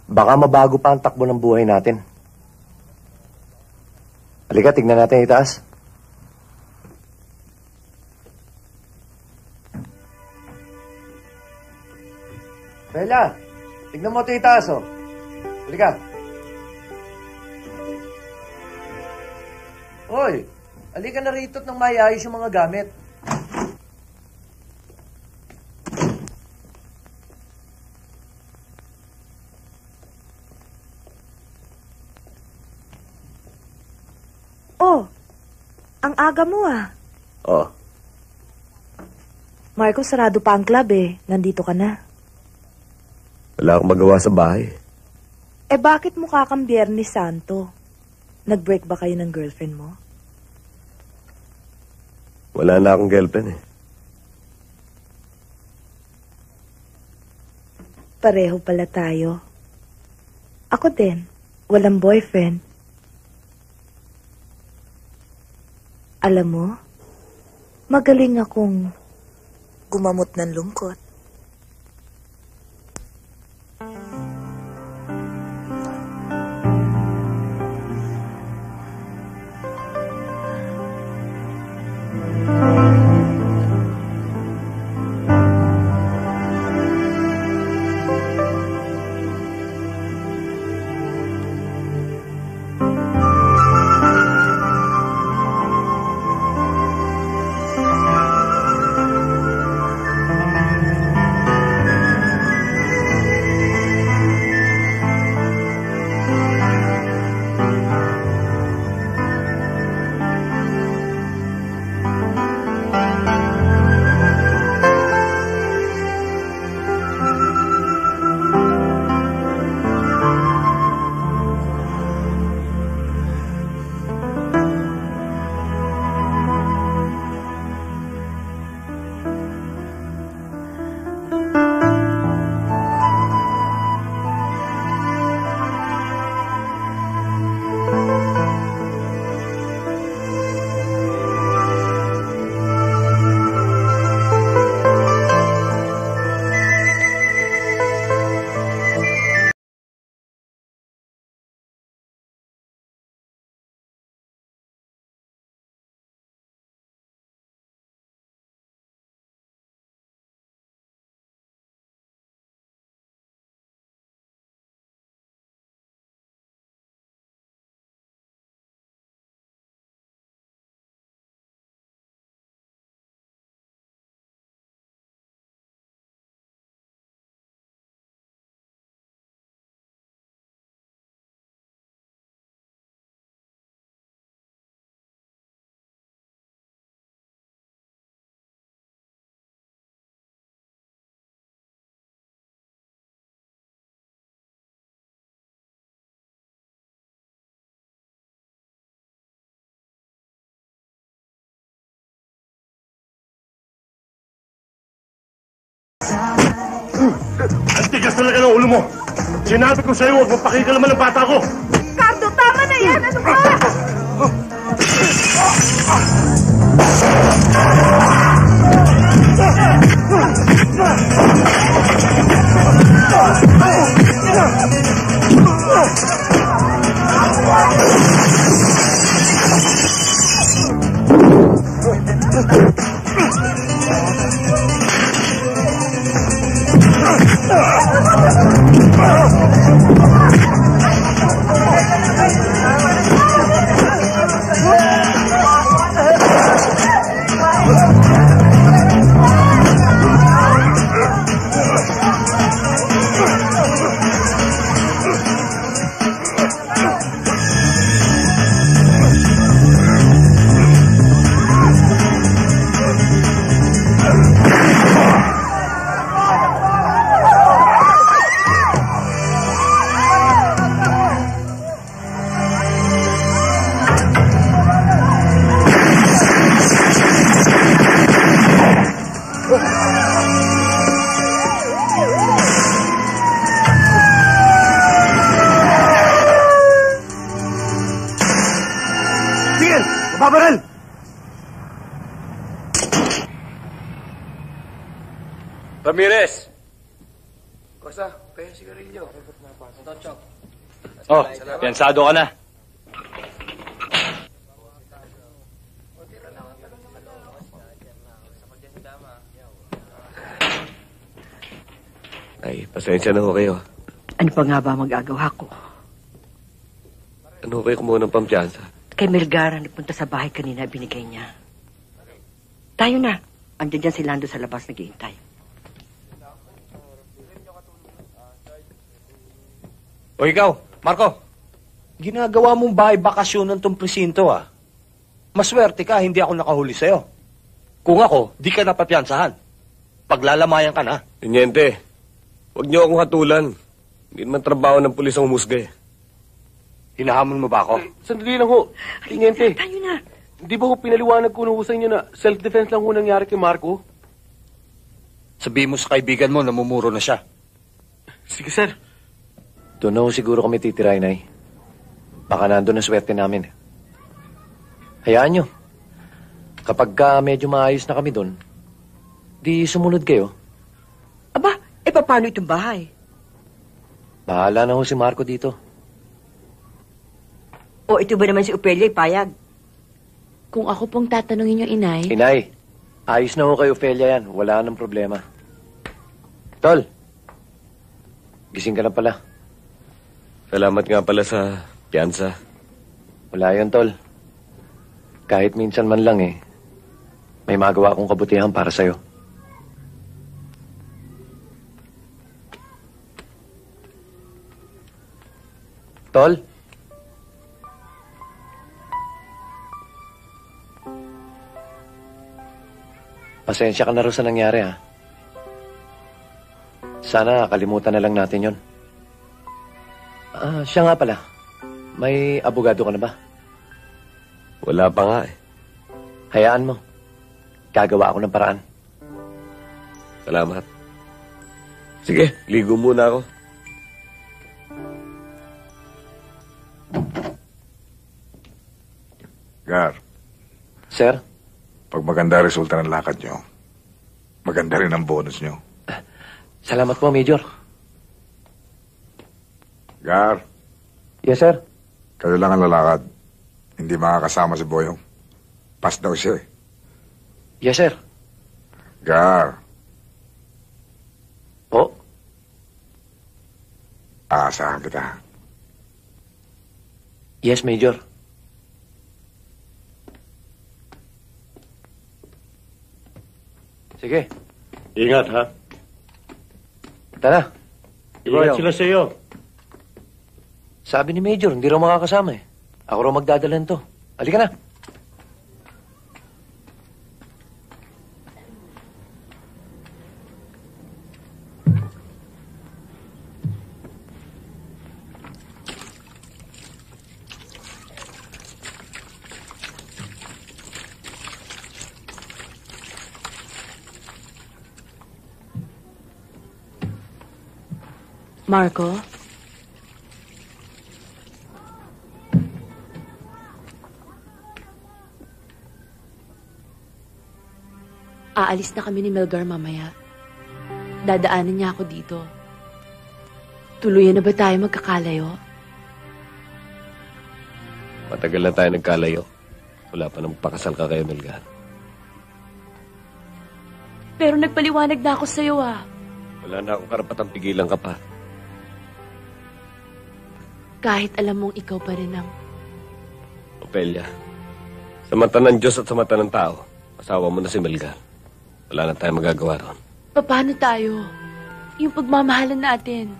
baka mabago pa ang takbo ng buhay natin. Halika, tignan natin itaas. Bella, tignan mo ito itaas, oh. Halika. Hoy, halika na rito at nang mayayos yung mga gamit. Oh, ang aga mo ah. Oh. Marco, sarado pa ang club eh. Nandito ka na. Wala akong magawa sa bahay. Bakit mukha kang Biyernes Santo? Nag-break ba kayo ng girlfriend mo? Wala na akong girlfriend eh. Pareho pala tayo. Ako din. Walang boyfriend. Alam mo, magaling akong gumamot ng lungkot. Ang tigas talaga ng ulo mo. Sinabi ko sa'yo, huwag mapakikalaman ng bata ko. Cardo, tama na yan! Ano ba? Babaril! Ramirez! Kosa, kaya sigarilyo. Oh, piyansado ka na. Ay, pasensya na ho kayo. Ano pa nga ba magagawa ko? Ano kayo kumuha ng pampiyansa? Kay Melgar, nagpunta sa bahay kanina, binigay niya. Tayo na. Andiyan dyan si Lando sa labas, naghihintay. O ikaw, Marco, ginagawa mong bahay bakasyon ng tong presinto, ah. Maswerte ka, hindi ako nakahuli sa'yo. Kung ako, di ka napapiyansahan. Paglalamayan ka na. Tiniente, huwag niyo akong hatulan. Hindi naman trabaho ng pulis ang humusga eh. Hinahamon mo ba ako? Sandali lang ho. Tiniente. Tayo na. Di ba ho pinaliwanag ko na sa inyo na self-defense lang ho nangyari kay Marco? Sabihin mo sa kaibigan mo, namumuro na siya. Sige, sir. Doon na ho siguro kami titira, Inay. Baka nandun ang swerte namin. Hayaan nyo. Kapag medyo maayos na kami doon, di sumunod kayo. Aba, paano itong bahay? Bahala na ho si Marco dito. O ito ba naman si Ophelia payag? Kung ako pong tatanungin yung inay... Inay, ayos na ho kay Ophelia yan. Wala nang problema. Tol, gising ka na pala. Salamat nga pala sa piyansa. Wala yun, Tol. Kahit minsan man lang may magawa akong kabutihan para sa'yo. Tol? Pasensya ka na rin sa nangyari, ha? Sana kalimutan na lang natin yon. Siya nga pala. May abogado ka na ba? Wala pa nga eh. Hayaan mo. Gagawa ako ng paraan. Salamat. Sige, ligo muna ako. Gar. Sir? Pag maganda resulta ng lakad nyo, maganda rin ang bonus nyo. Salamat po, Major. Gar. Yes, sir. Kayo lang ang lalakad. Hindi makakasama si Boyong. Pass daw siya eh. Yes, sir. Gar. Po? Aasahan kita. Yes, Major. Sige. Ingat, ha? Tara. Ingat sila sa'yo. Sabi ni Major, hindi raw makakasama eh. Ako raw magdadala nito. Halika na. Marco? Aalis na kami ni Melgar mamaya. Dadaanan niya ako dito. Tuluyan na ba tayo magkakalayo? Matagal na tayo nagkalayo. Wala pa nang pakasal ka kayo, Melgar. Pero nagpaliwanag na ako sa'yo ah. Wala na akong karapatang pigilan ka pa. Kahit alam mong ikaw pa rin ang... Opelia, sa mata ng Diyos at sa mata ng tao, asawa mo na si Melgar. Wala na tayong magagawa ron. Paano tayo? Yung pagmamahalan natin.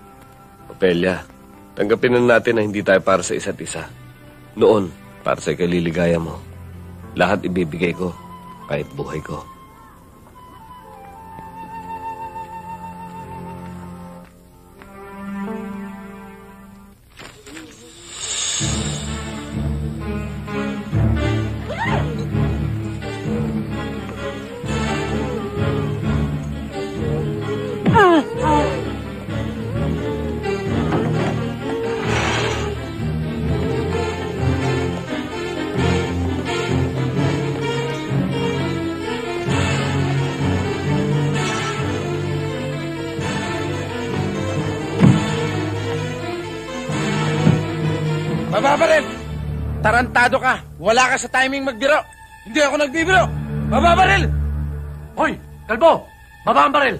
Opelia, tanggapin na natin na hindi tayo para sa isa't isa. Noon, para sa ikaliligaya mo. Lahat ibibigay ko, kahit buhay ko. Mababaril! Tarantado ka! Wala ka sa timing magbiro! Hindi ako nagbibiro! Mababaril! Hoy! Kalbo! Baba ang baril!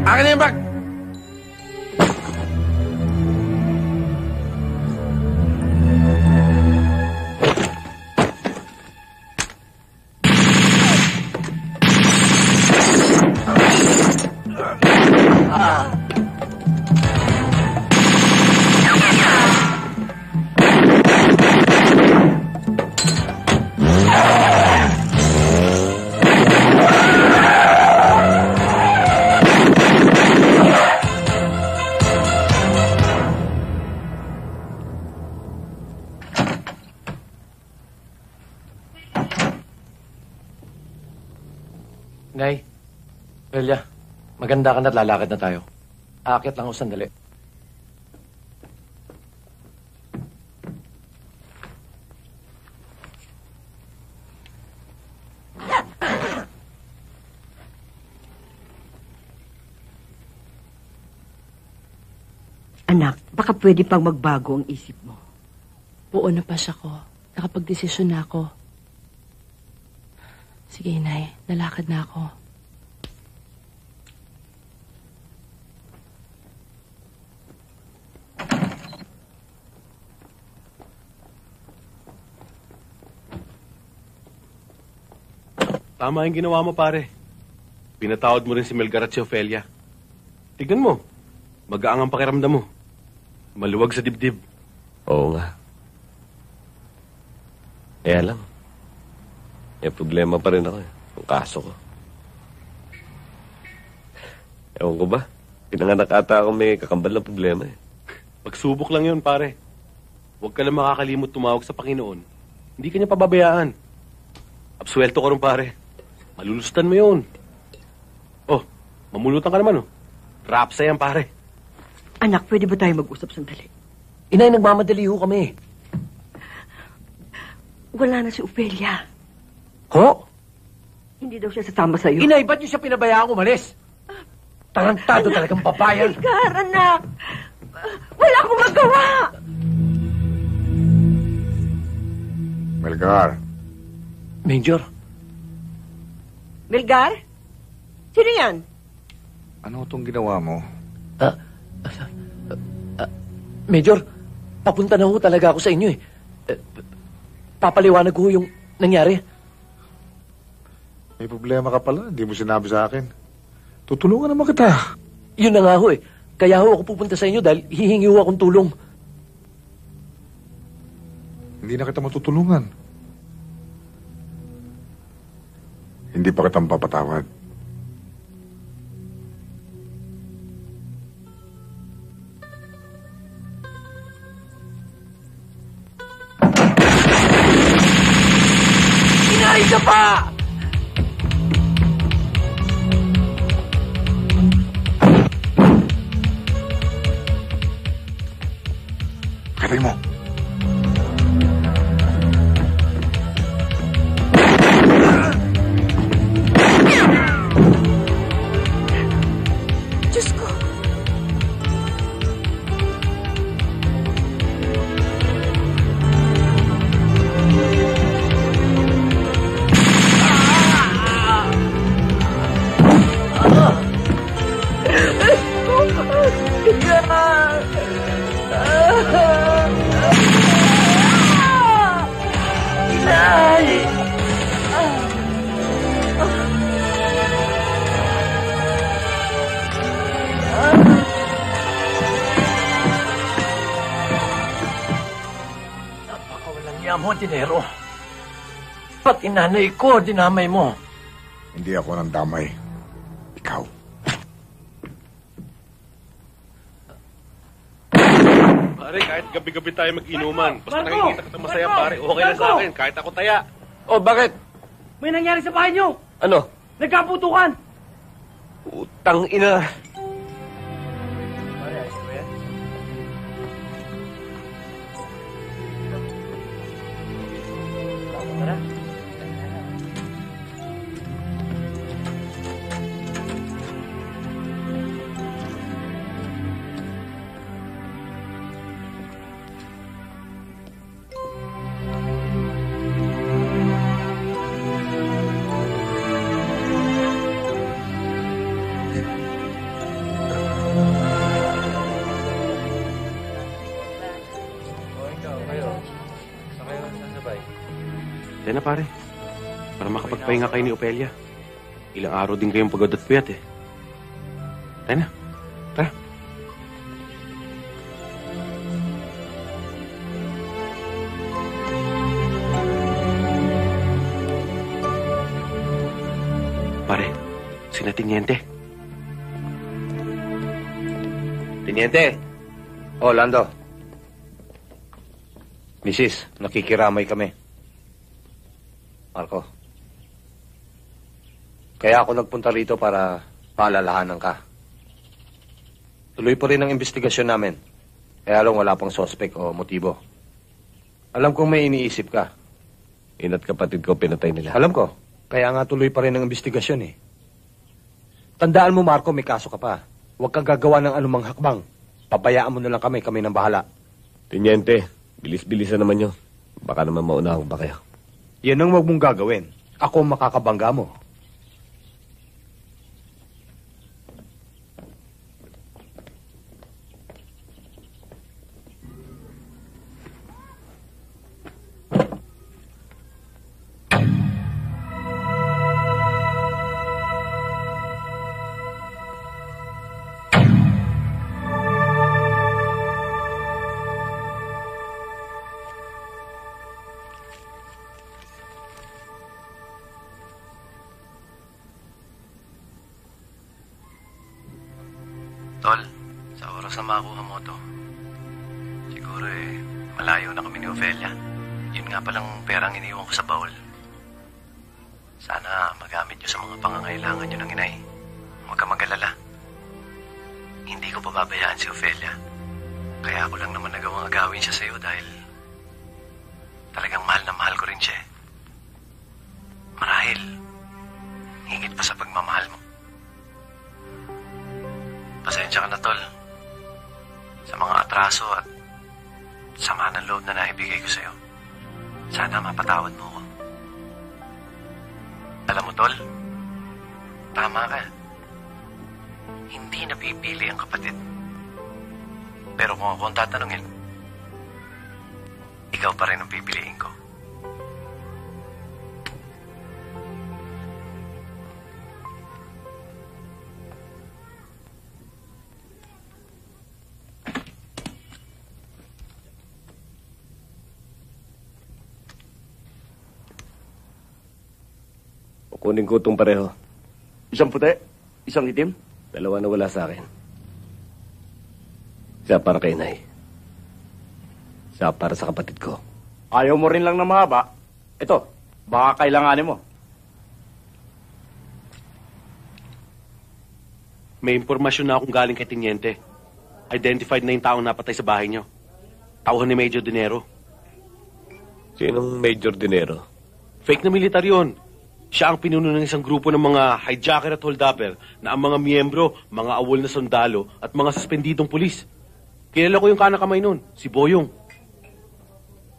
Akin na yung bag! Nay, Delia, maganda ka na't lalakad na tayo. Aakyat lang ako sandali. Anak, baka pwede pang magbago ang isip mo. Oo na pa siya ko. Nakapagdesisyon na ako. Sige, Inay. Lalakad na ako. Tama yung ginawa mo, pare. Pinatawad mo rin si Melgar at si Ofelia. Tignan mo. Magaang ang pakiramdam mo. Maluwag sa dibdib. Oo nga. Kaya lang. May problema pa rin ako eh. Ang kaso ko. Ewan ko ba? Pinanganak ata ako may kakambal na problema eh. Pagsubok lang yun, pare. Huwag ka lang makakalimot tumawag sa Panginoon. Hindi ka niya pababayaan. Absuelto ka rin, pare. Malulustan mo yun. Oh, mamulutan ka naman, oh. Rapsa yan, pare. Anak, pwede ba tayo mag-usap sandali? Inay, nagmamadali ho kami. Wala na si Ofelia. Ho? Hindi daw siya sasama sa'yo. Inay, ba't niyo siya pinabayaan umalis? Tarantado talagang babayan. Melgar, anak! Wala akong magawa! Melgar. Major? Melgar? Sino yan? Ano itong ginawa mo? Major, papunta na ho talaga ako sa inyo eh. Papaliwanag ko yung nangyari. May problema ka pala, hindi mo sinabi sa akin. Tutulungan naman kita. Yun na nga ho eh. Kaya ho ako pupunta sa inyo dahil hihingi ho akong tulong. Hindi na kita matutulungan. Hindi pa kitang papatawad. isa pa! Katay mo. Diyos ko. Napakawalang yamo, dinero. Pati nanay ko, dinamay mo. Hindi ako nang damay. Ikaw. Pare, kahit gabi-gabi tayo mag-inuman. Basta nakikita kita masaya, pare. Okay lang sa akin, kahit ako taya. Oh, bakit? May nangyari sa bahay niyo. Ano? Nagkaputukan. Utang ina. Tayo na, pare. Para makapagpahinga kayo ni Opelia. Ilang araw din kayong pagod at puyat eh. Tayo na. Tara. Pare, sina Tiniente. Tiniente. Oh, Lando. Mrs., nakikiramay kami. Marco. Kaya ako nagpunta rito para paalalahanan ka. Tuloy pa rin ang investigasyon namin. Kaya lang wala pang sospek o motibo. Alam kong may iniisip ka. Ina't kapatid ko pinatay nila. Alam ko. Kaya nga tuloy pa rin ang investigasyon eh. Tandaan mo, Marco, may kaso ka pa. Huwag kang gagawa ng anumang hakbang. Pabayaan mo na lang kami nang bahala. Tiniente, bilis-bilisan naman yun. Baka naman maunahang ba kayo? Yan ang wag mong gagawin. Ako ang makakabangga mo. Tol, sa oras na makuha mo to, siguro malayo na kami ni Ofelia. Yun nga palang perang iniwan ko sa baul. Sana magamit nyo sa mga pangangailangan nyo ng inay. Huwag ka mag-alala. Hindi ko pababayaan si Ofelia. Kaya ako lang naman nagawang agawin siya sa'yo dahil talagang mahal na mahal ko rin siya. Marahil, higit pa sa pagmamahal mo. Pasensya ka na, Tol. Sa mga atraso at sama ng loob na naibigay ko sa'yo. Sana mapatawad mo ko. Alam mo, Tol, tama ka. Hindi napipili ang kapatid. Pero kung ako ang tatanungin, ikaw pa rin ang pipiliin ko. Kunin ko itong pareho. Isang puti, isang itim. Dalawa na wala sa akin. Isa para kay Nay. Isa para sa kapatid ko. Ayaw mo rin lang na mahaba. Ito, Baka kailanganin mo. May impormasyon na akong galing kay Teniente. Identified na yung taong napatay sa bahay niyo. Tauhan ni Major Dinero. Sinong Major Dinero? Fake na militar yun. Siya ang pinuno ng isang grupo ng mga hijacker at holdupper na ang mga miyembro, mga awol na sundalo at mga suspendidong pulis. Kilala ko yung kanakamay nun, si Boyong.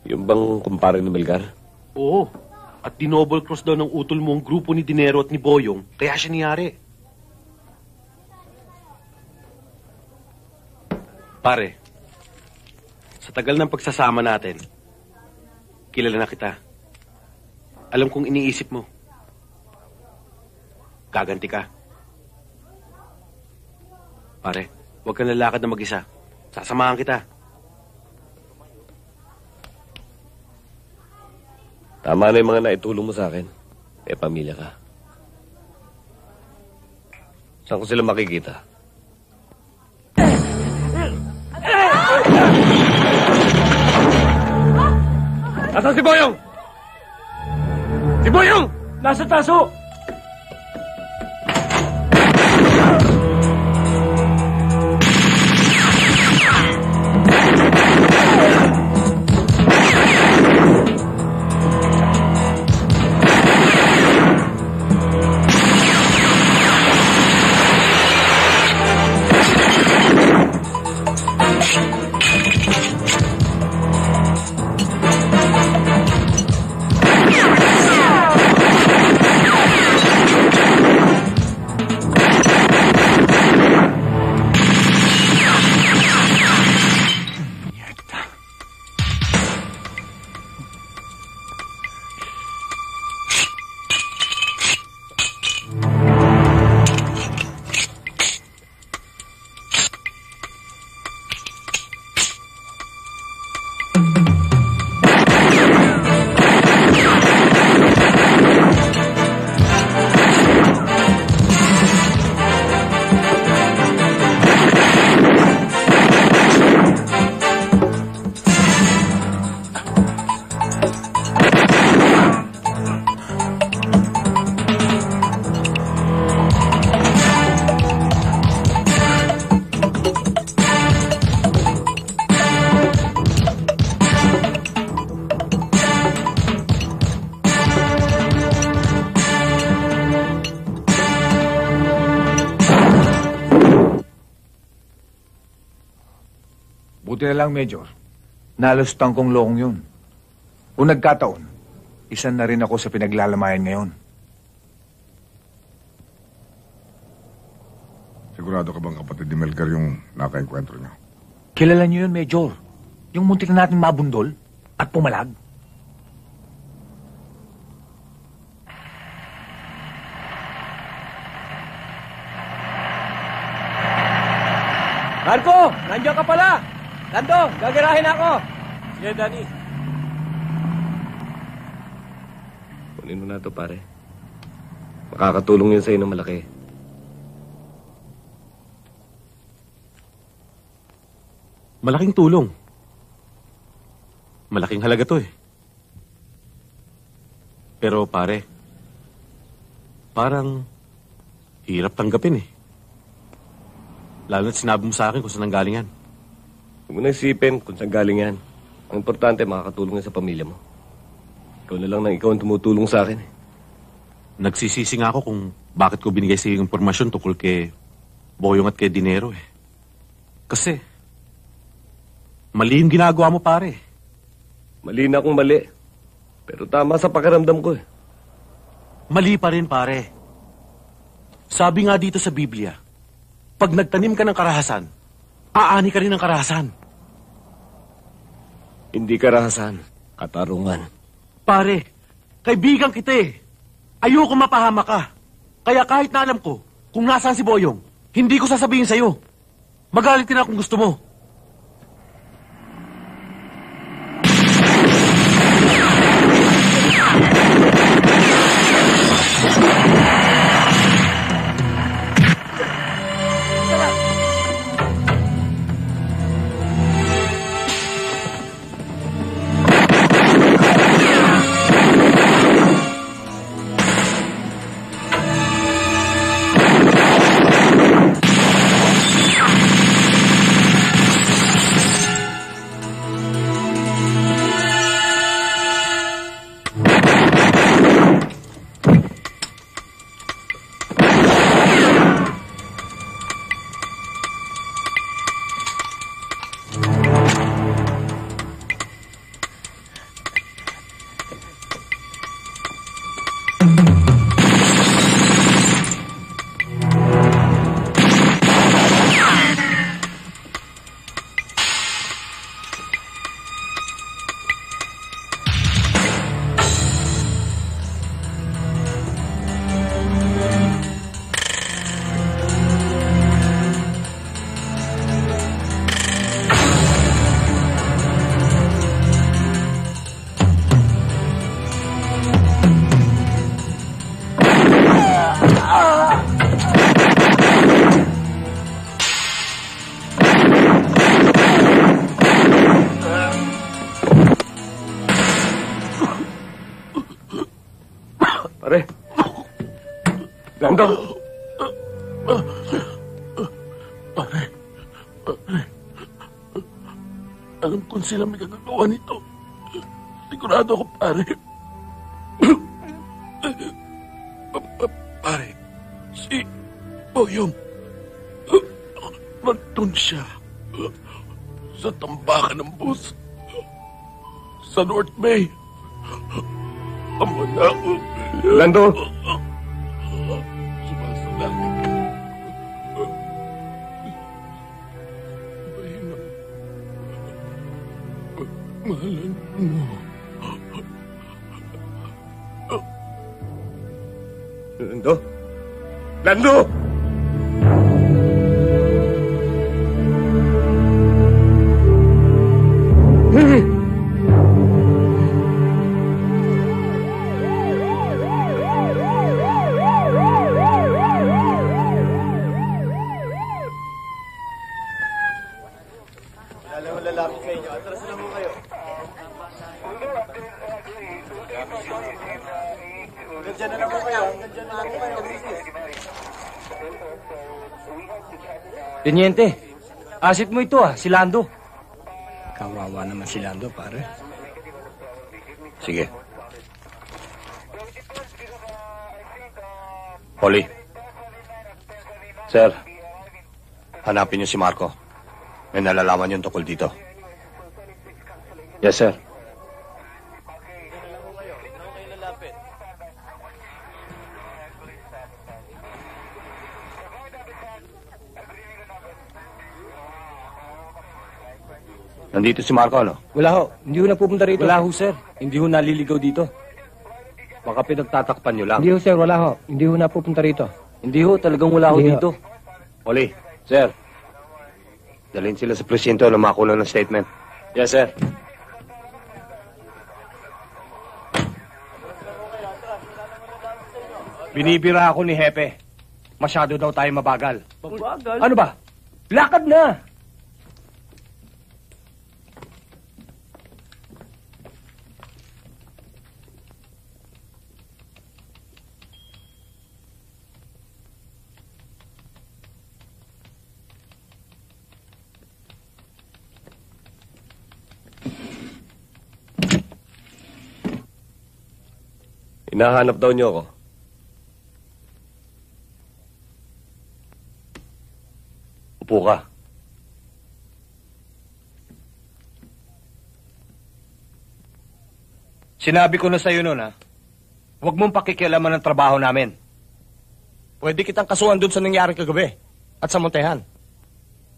Yung bang kumpare ni Melgar? Oo. At dinouble cross daw ng utol mo ang grupo ni Dinero at ni Boyong, kaya siya niyari. Pare, sa tagal ng pagsasama natin, kilala na kita. Alam kong iniisip mo. Gaganti ka. Pare, huwag kang lalakad na mag-isa. Sasamahan kita. Tama na yung mga naitulong mo sa akin. Eh, pamilya ka. Saan ko sila makikita? Nasaan si Boyong? Si Boyong! Nasa taso! Buti na lang, Major. Nalustang kong lokong yun. Kung nagkataon, isa na rin ako sa pinaglalamayan ngayon. Sigurado ka bang kapatid ni Melgar yung nakaenkwentro niyo? Kilala niyo yun, Major. Yung muntik na natin mabundol at pumalag. Marco, nandiyan ka pala. Lando, gagarahin ako. Sige, Danny. Kunin mo na ito, pare. Makakatulong yun sa'yo ng malaki. Malaking tulong. Malaking halaga to eh. Pero pare, parang hirap tanggapin eh. Lalo na't sinabi mo sa akin kung saan nanggaling yan. Huwag mo na isipin kung saan galing yan. Ang importante, makakatulong yan sa pamilya mo. Ikaw na lang nang ikaw ang tumutulong sa akin eh. Nagsisisi nga ako kung bakit ko binigay sa iyo yung impormasyon tungkol kay Boyong at kay Dinero eh. Kasi, mali yung ginagawa mo pare. Mali na akong mali. Pero tama sa pakiramdam ko eh. Mali pa rin pare. Sabi nga dito sa Biblia, pag nagtanim ka ng karahasan, aani ka rin ng karahasan. Hindi karahasan, katarungan. Pare, kaibigan kita eh. Ayoko mapahama ka. Kaya kahit na alam ko kung nasaan si Boyong, hindi ko sasabihin sa'yo. Magalit ka na kung gusto mo. Pare. Lando. Pare. Alam kung sila may kagagawa nito. Sigurado ako, pare. Pare, si Boyong. Nandun siya. Sa tambakan ng bus. Sa North Bay. Amo na ako. Lando. Sumasalangit ka. Mahalan mo. Lando? Lando! Teniente, asit mo ito si Lando. Kawawa naman si Lando, pare. Sige. Holly. Sir, hanapin niyo si Marco. May nalalaman yung tungkol dito. Yes, sir. Nandito si Marco, ano? Wala ho. Hindi ho na pupunta rito. Wala ho, sir. Hindi ho naliligaw dito. Baka pinagtatakpan nyo lang. Hindi ho, sir. Wala ho. Hindi ho na pupunta rito. Hindi ho, talagang wala ho Hindi ho. dito. Oli, sir. Dalhin sila sa presinto na makuha ng statement. Yes, sir. Binibira ako ni Hepe. Masyado daw tayo mabagal. Mabagal? Ano ba? Lakad na! Hinahanap daw niyo ako. Upo ka. Sinabi ko na sa'yo noon, ha? Huwag mong pakikialaman ng trabaho namin. Pwede kitang kasuhan doon sa nangyari kagabi at sa Montehan.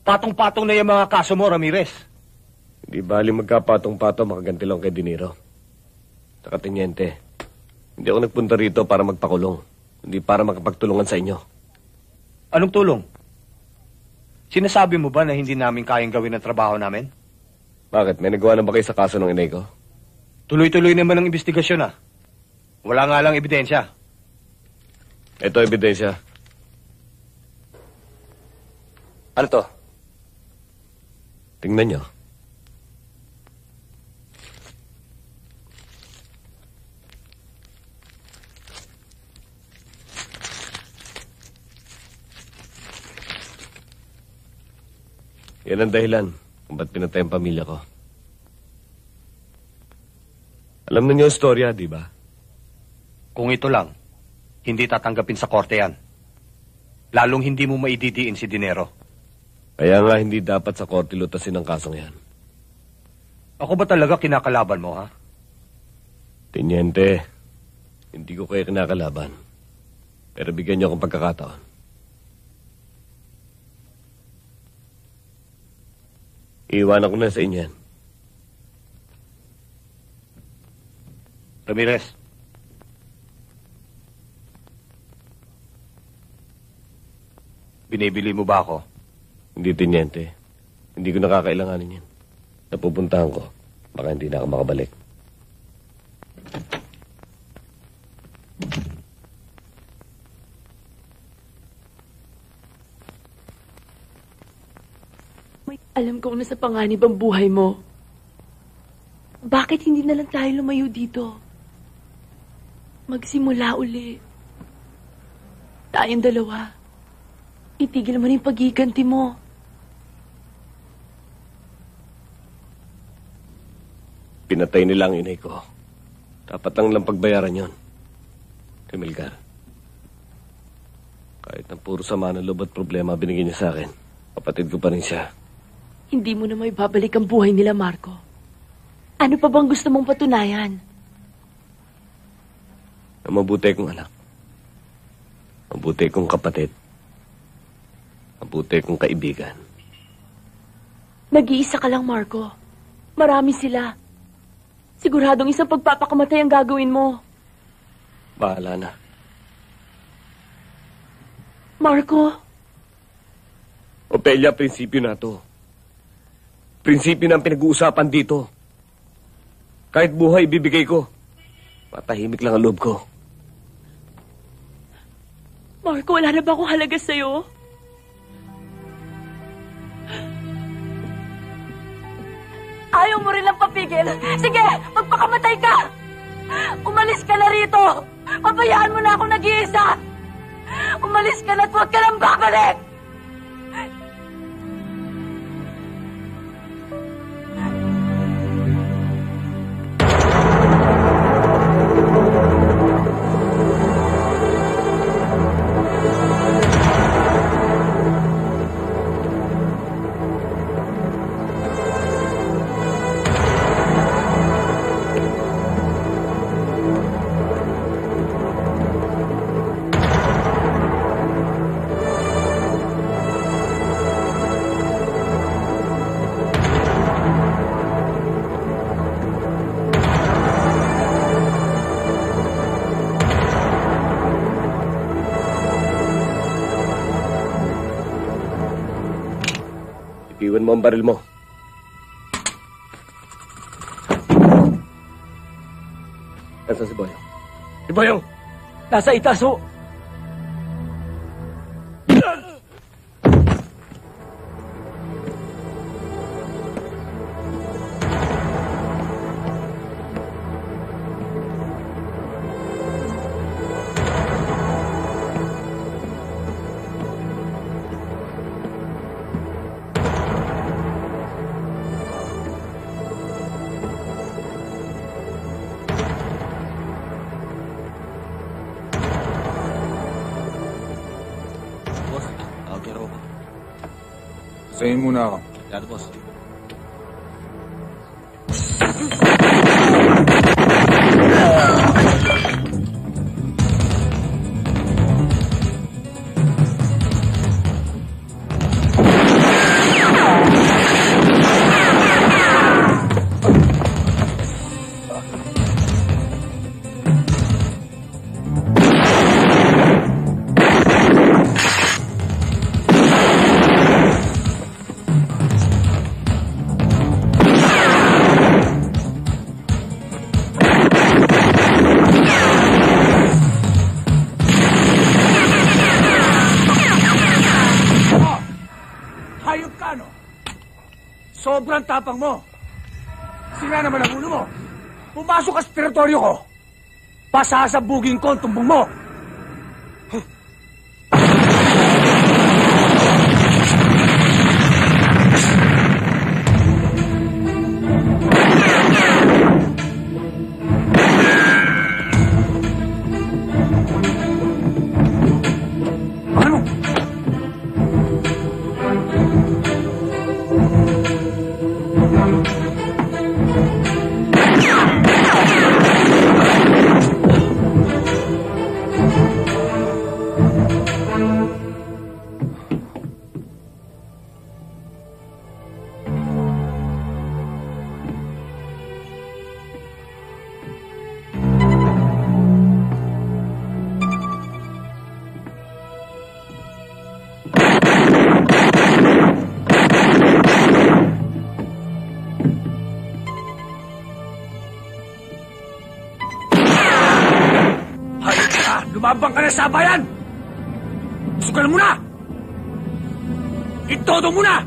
Patong-patong na yung mga kaso mo, Ramirez. Hindi bali magkapatong-patong makaganti lang kay Dinero. Saka Teniente, hindi ako nagpunta rito para magpakulong. Hindi para makapagtulungan sa inyo. Anong tulong? Sinasabi mo ba na hindi namin kayang gawin ang trabaho namin? Bakit? May nagawa na ba kayo sa kaso ng inay ko? Tuloy-tuloy naman ang investigasyon, ha? Wala nga lang ebidensya. Ito ebidensya. Ano to? Tingnan nyo. Yan ang dahilan kung ba't pinatay ang pamilya ko. Alam na niyo ang storya, di ba? Kung ito lang, hindi tatanggapin sa korte yan. Lalong hindi mo maididiin si Dinero. Kaya nga hindi dapat sa korte lutasin ang kasong yan. Ako ba talaga kinakalaban mo, ha? Teniente, hindi ko kayo kinakalaban. Pero bigyan niyo akong pagkakataon. Iiwanan ko na sa inyo yan. Ramirez. Binibili mo ba ako? Hindi, Teniente. Hindi ko nakakailanganin yan. Napupuntahan ko. Baka hindi na ako makabalik. Alam kong nasa panganib ang buhay mo. Bakit hindi na lang tayo lumayo dito? magsimula uli. Tayong dalawa. Itigil mo na yung pagiganti mo. Pinatay nila ang inay ko. Dapat lang pagbayaran yon. Remilgar. Kahit na puro sama ng loob at problema binigyan niya sa akin, kapatid ko pa rin siya. Hindi mo na may babalik ang buhay nila, Marco. Ano pa bang gusto mong patunayan? Na mabuti kong anak. Mabuti kong kapatid. Mabuti kong kaibigan. Nag-iisa ka lang, Marco. Marami sila. Siguradong isang pagpapakamatay ang gagawin mo. Bahala na. Marco? Opelia, prinsipyo na to. Prinsipyo na ang pinag-uusapan dito. Kahit buhay ibibigay ko, matahimik lang ang loob ko. Marco, wala na ba akong halaga sa'yo? Ayaw mo rin lang papigil. Sige, magpakamatay ka! Umalis ka na rito! Pabayaan mo na akong nag-iisa! Umalis ka na at huwag ka nang babalik! Iwan mo ang baril mo. Nasaan si Boyong? Si Boyong! Nasa itaas ho. Sayin muna ako. Dado, boss. Sobrang tapang mo. Sira naman ang ulo mo. Pumasok ka sa teritoryo ko. Pasasabugin ko ang tumbong mo. Lumabang ka na sa bayan! Sugal mo na! Itodo mo na!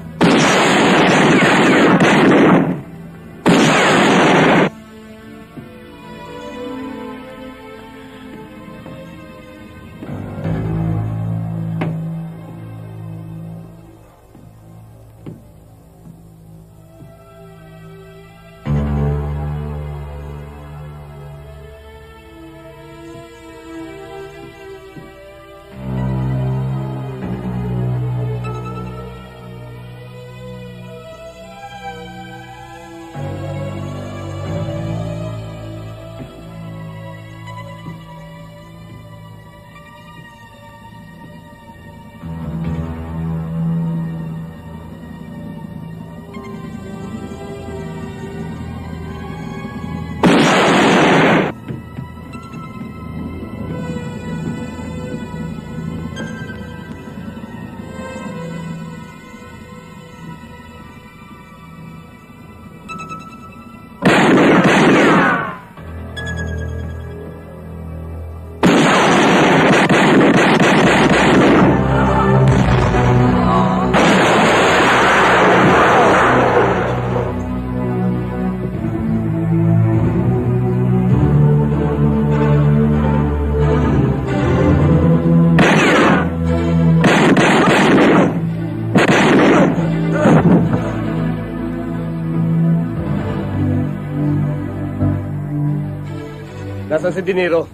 Nasaan si Dinero?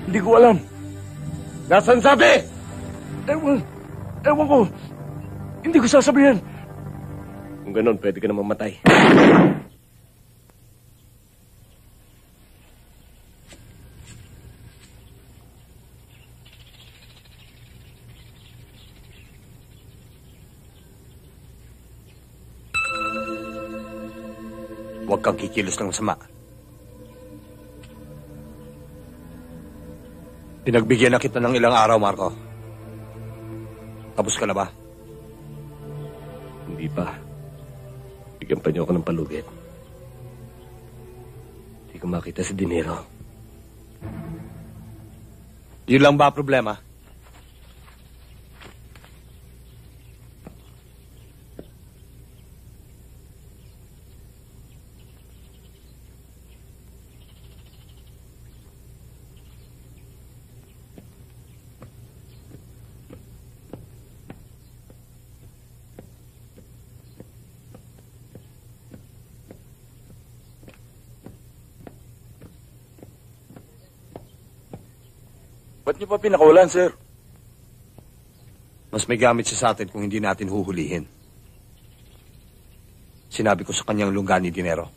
Hindi ko alam. Nasaan sabi? Ewan ko. Hindi ko sasabihin. Kung ganun, pwede ka na mamatay. Huwag kang kikilos ng masama. Pinagbigyan na kita ng ilang araw, Marco. Tapos ka na ba? Hindi pa. Bigyan pa niyo ako ng palugit. Hindi ko makita si Dinero. Yun lang ba problema? Ba't niyo pa pinakawalan, sir? Mas may gamit siya sa atin kung hindi natin huhulihin. Sinabi ko sa kanyang lungga ni Dinero.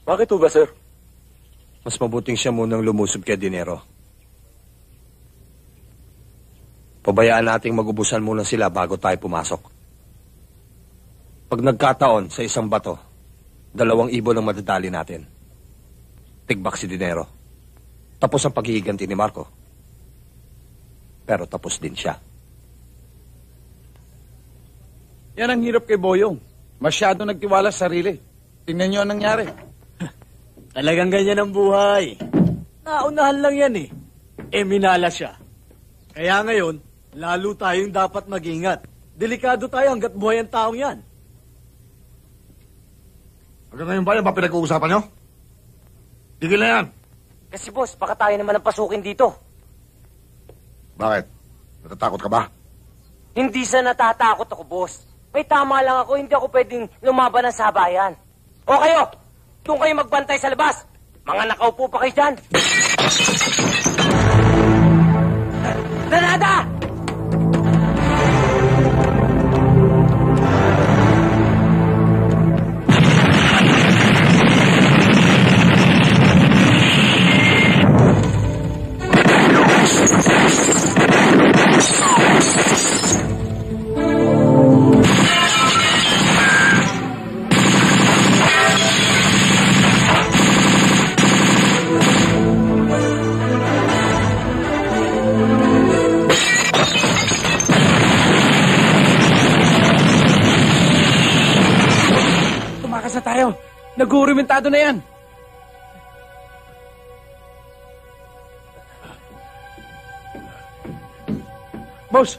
Bakit ho ba, sir? Mas mabuting siya munang lumusob kay Dinero. Pabayaan nating magubusan muna sila bago tayo pumasok. Pag nagkataon sa isang bato, 2 ibon ang madadali natin. Tigbak si Dinero. Tapos ang paghihiganti ni Marco. Pero tapos din siya. Yan ang hirap kay Boyong. Masyado nagtiwala sa sarili. Tingnan niyo ang nangyari. Talagang ganyan ang buhay. Naunahan lang yan eh. Minala siya. Kaya ngayon, lalo tayong dapat mag-ingat. Delikado tayo hanggat buhay ang taong yan. Hanggang ngayon ba yan ba pinag-uusapan nyo? Tigil na yan. Kasi boss, baka tayo naman ang pasukin dito. Bakit? Natatakot ka ba? Hindi sa natatakot ako, boss. May tama lang ako, hindi ako pwedeng lumaban ng sabayan. O kayo, doon kayo magbantay sa labas. Mga nakaupo pa kayo dyan. Granada! Tayo, nag-uurimentado na yan. Boss!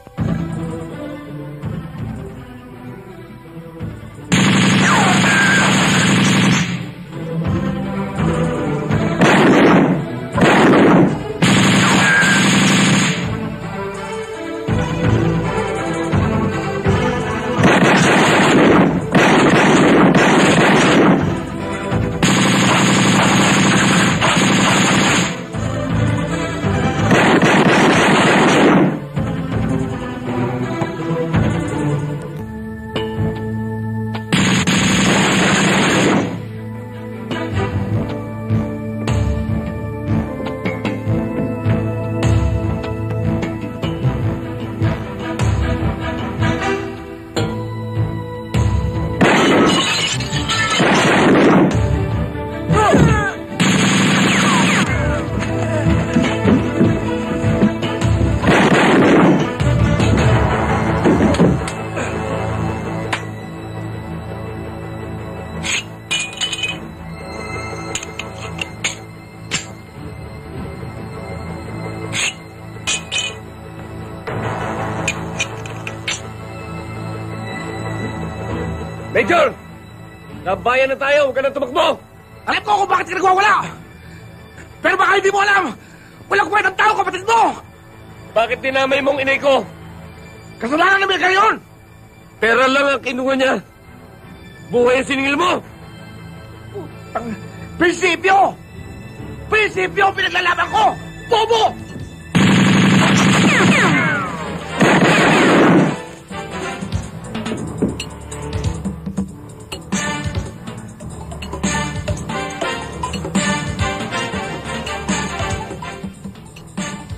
Major! Nabayan na tayo, huwag ka na tumakbo! Alam ko kung bakit ka nagwawala! Pero baka hindi mo alam! Walang kwentang tao, kapatid mo! Bakit dinamay mong inay ko? Kasalanan namin kayo yun! Pera lang ang kinuha niya. Buhay ang siningil mo! Prinsipyo! Prinsipyo ang pinaglalaban ko! Bobo!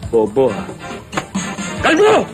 Bobo, ha? Kalbo!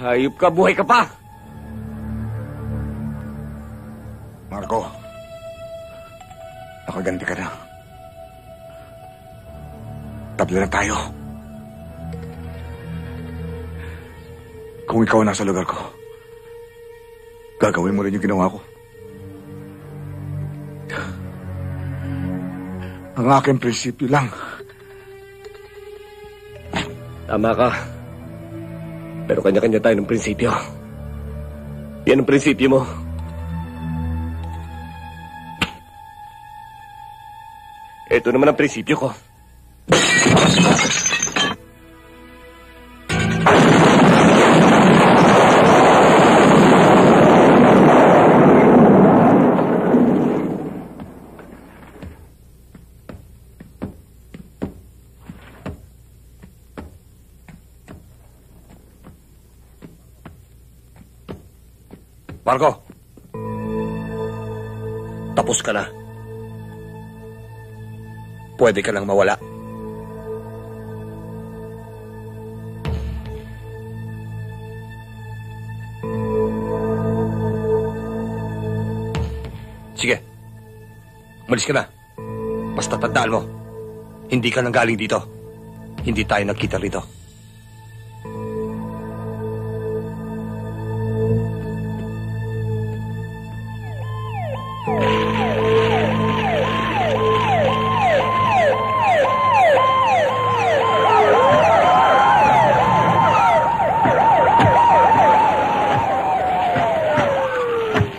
Hayop ka, buhay ka pa! Marco, nakaganti ka na. Tabla na tayo. Kung ikaw nasa lugar ko, gagawin mo rin yung ginawa ko. Ang aking prinsipyo lang. Tama ka. Pero kanya-kanya tayo ng prinsipyo. Yan ang prinsipyo mo. Ito naman ang prinsipyo ko. Marco, tapos ka na. Pwede ka nang mawala. Sige, umalis ka na. Basta tandaan mo, hindi ka nang galing dito. Hindi tayo nagkita rito.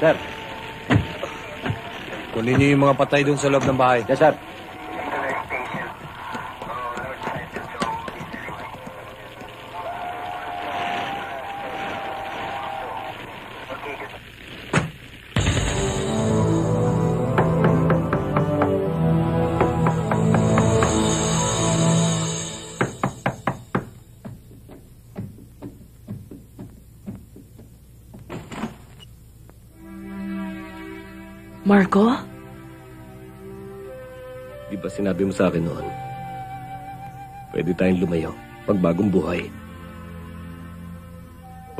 Sir, kunin niyo yung mga patay doon sa loob ng bahay. Yes, sir. Marco? Di ba sinabi mo sa akin noon, pwede tayong lumayo, magbagong buhay?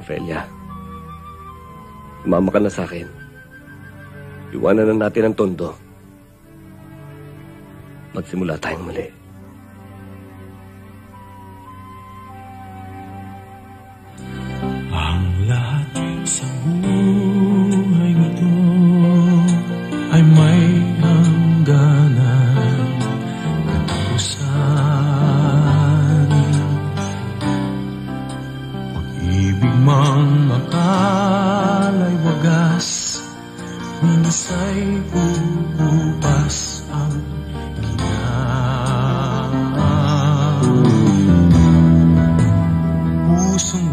Ophelia, umama ka na sa akin. Iwanan na natin ang tondo. Magsimula tayong muli. Ang lahat sa buhay na to ay may hangganan, katapusan. Pag-ibig mang akala'y wagas,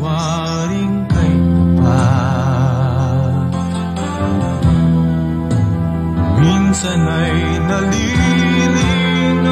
maring kay tapat. Minsan ay nalilingan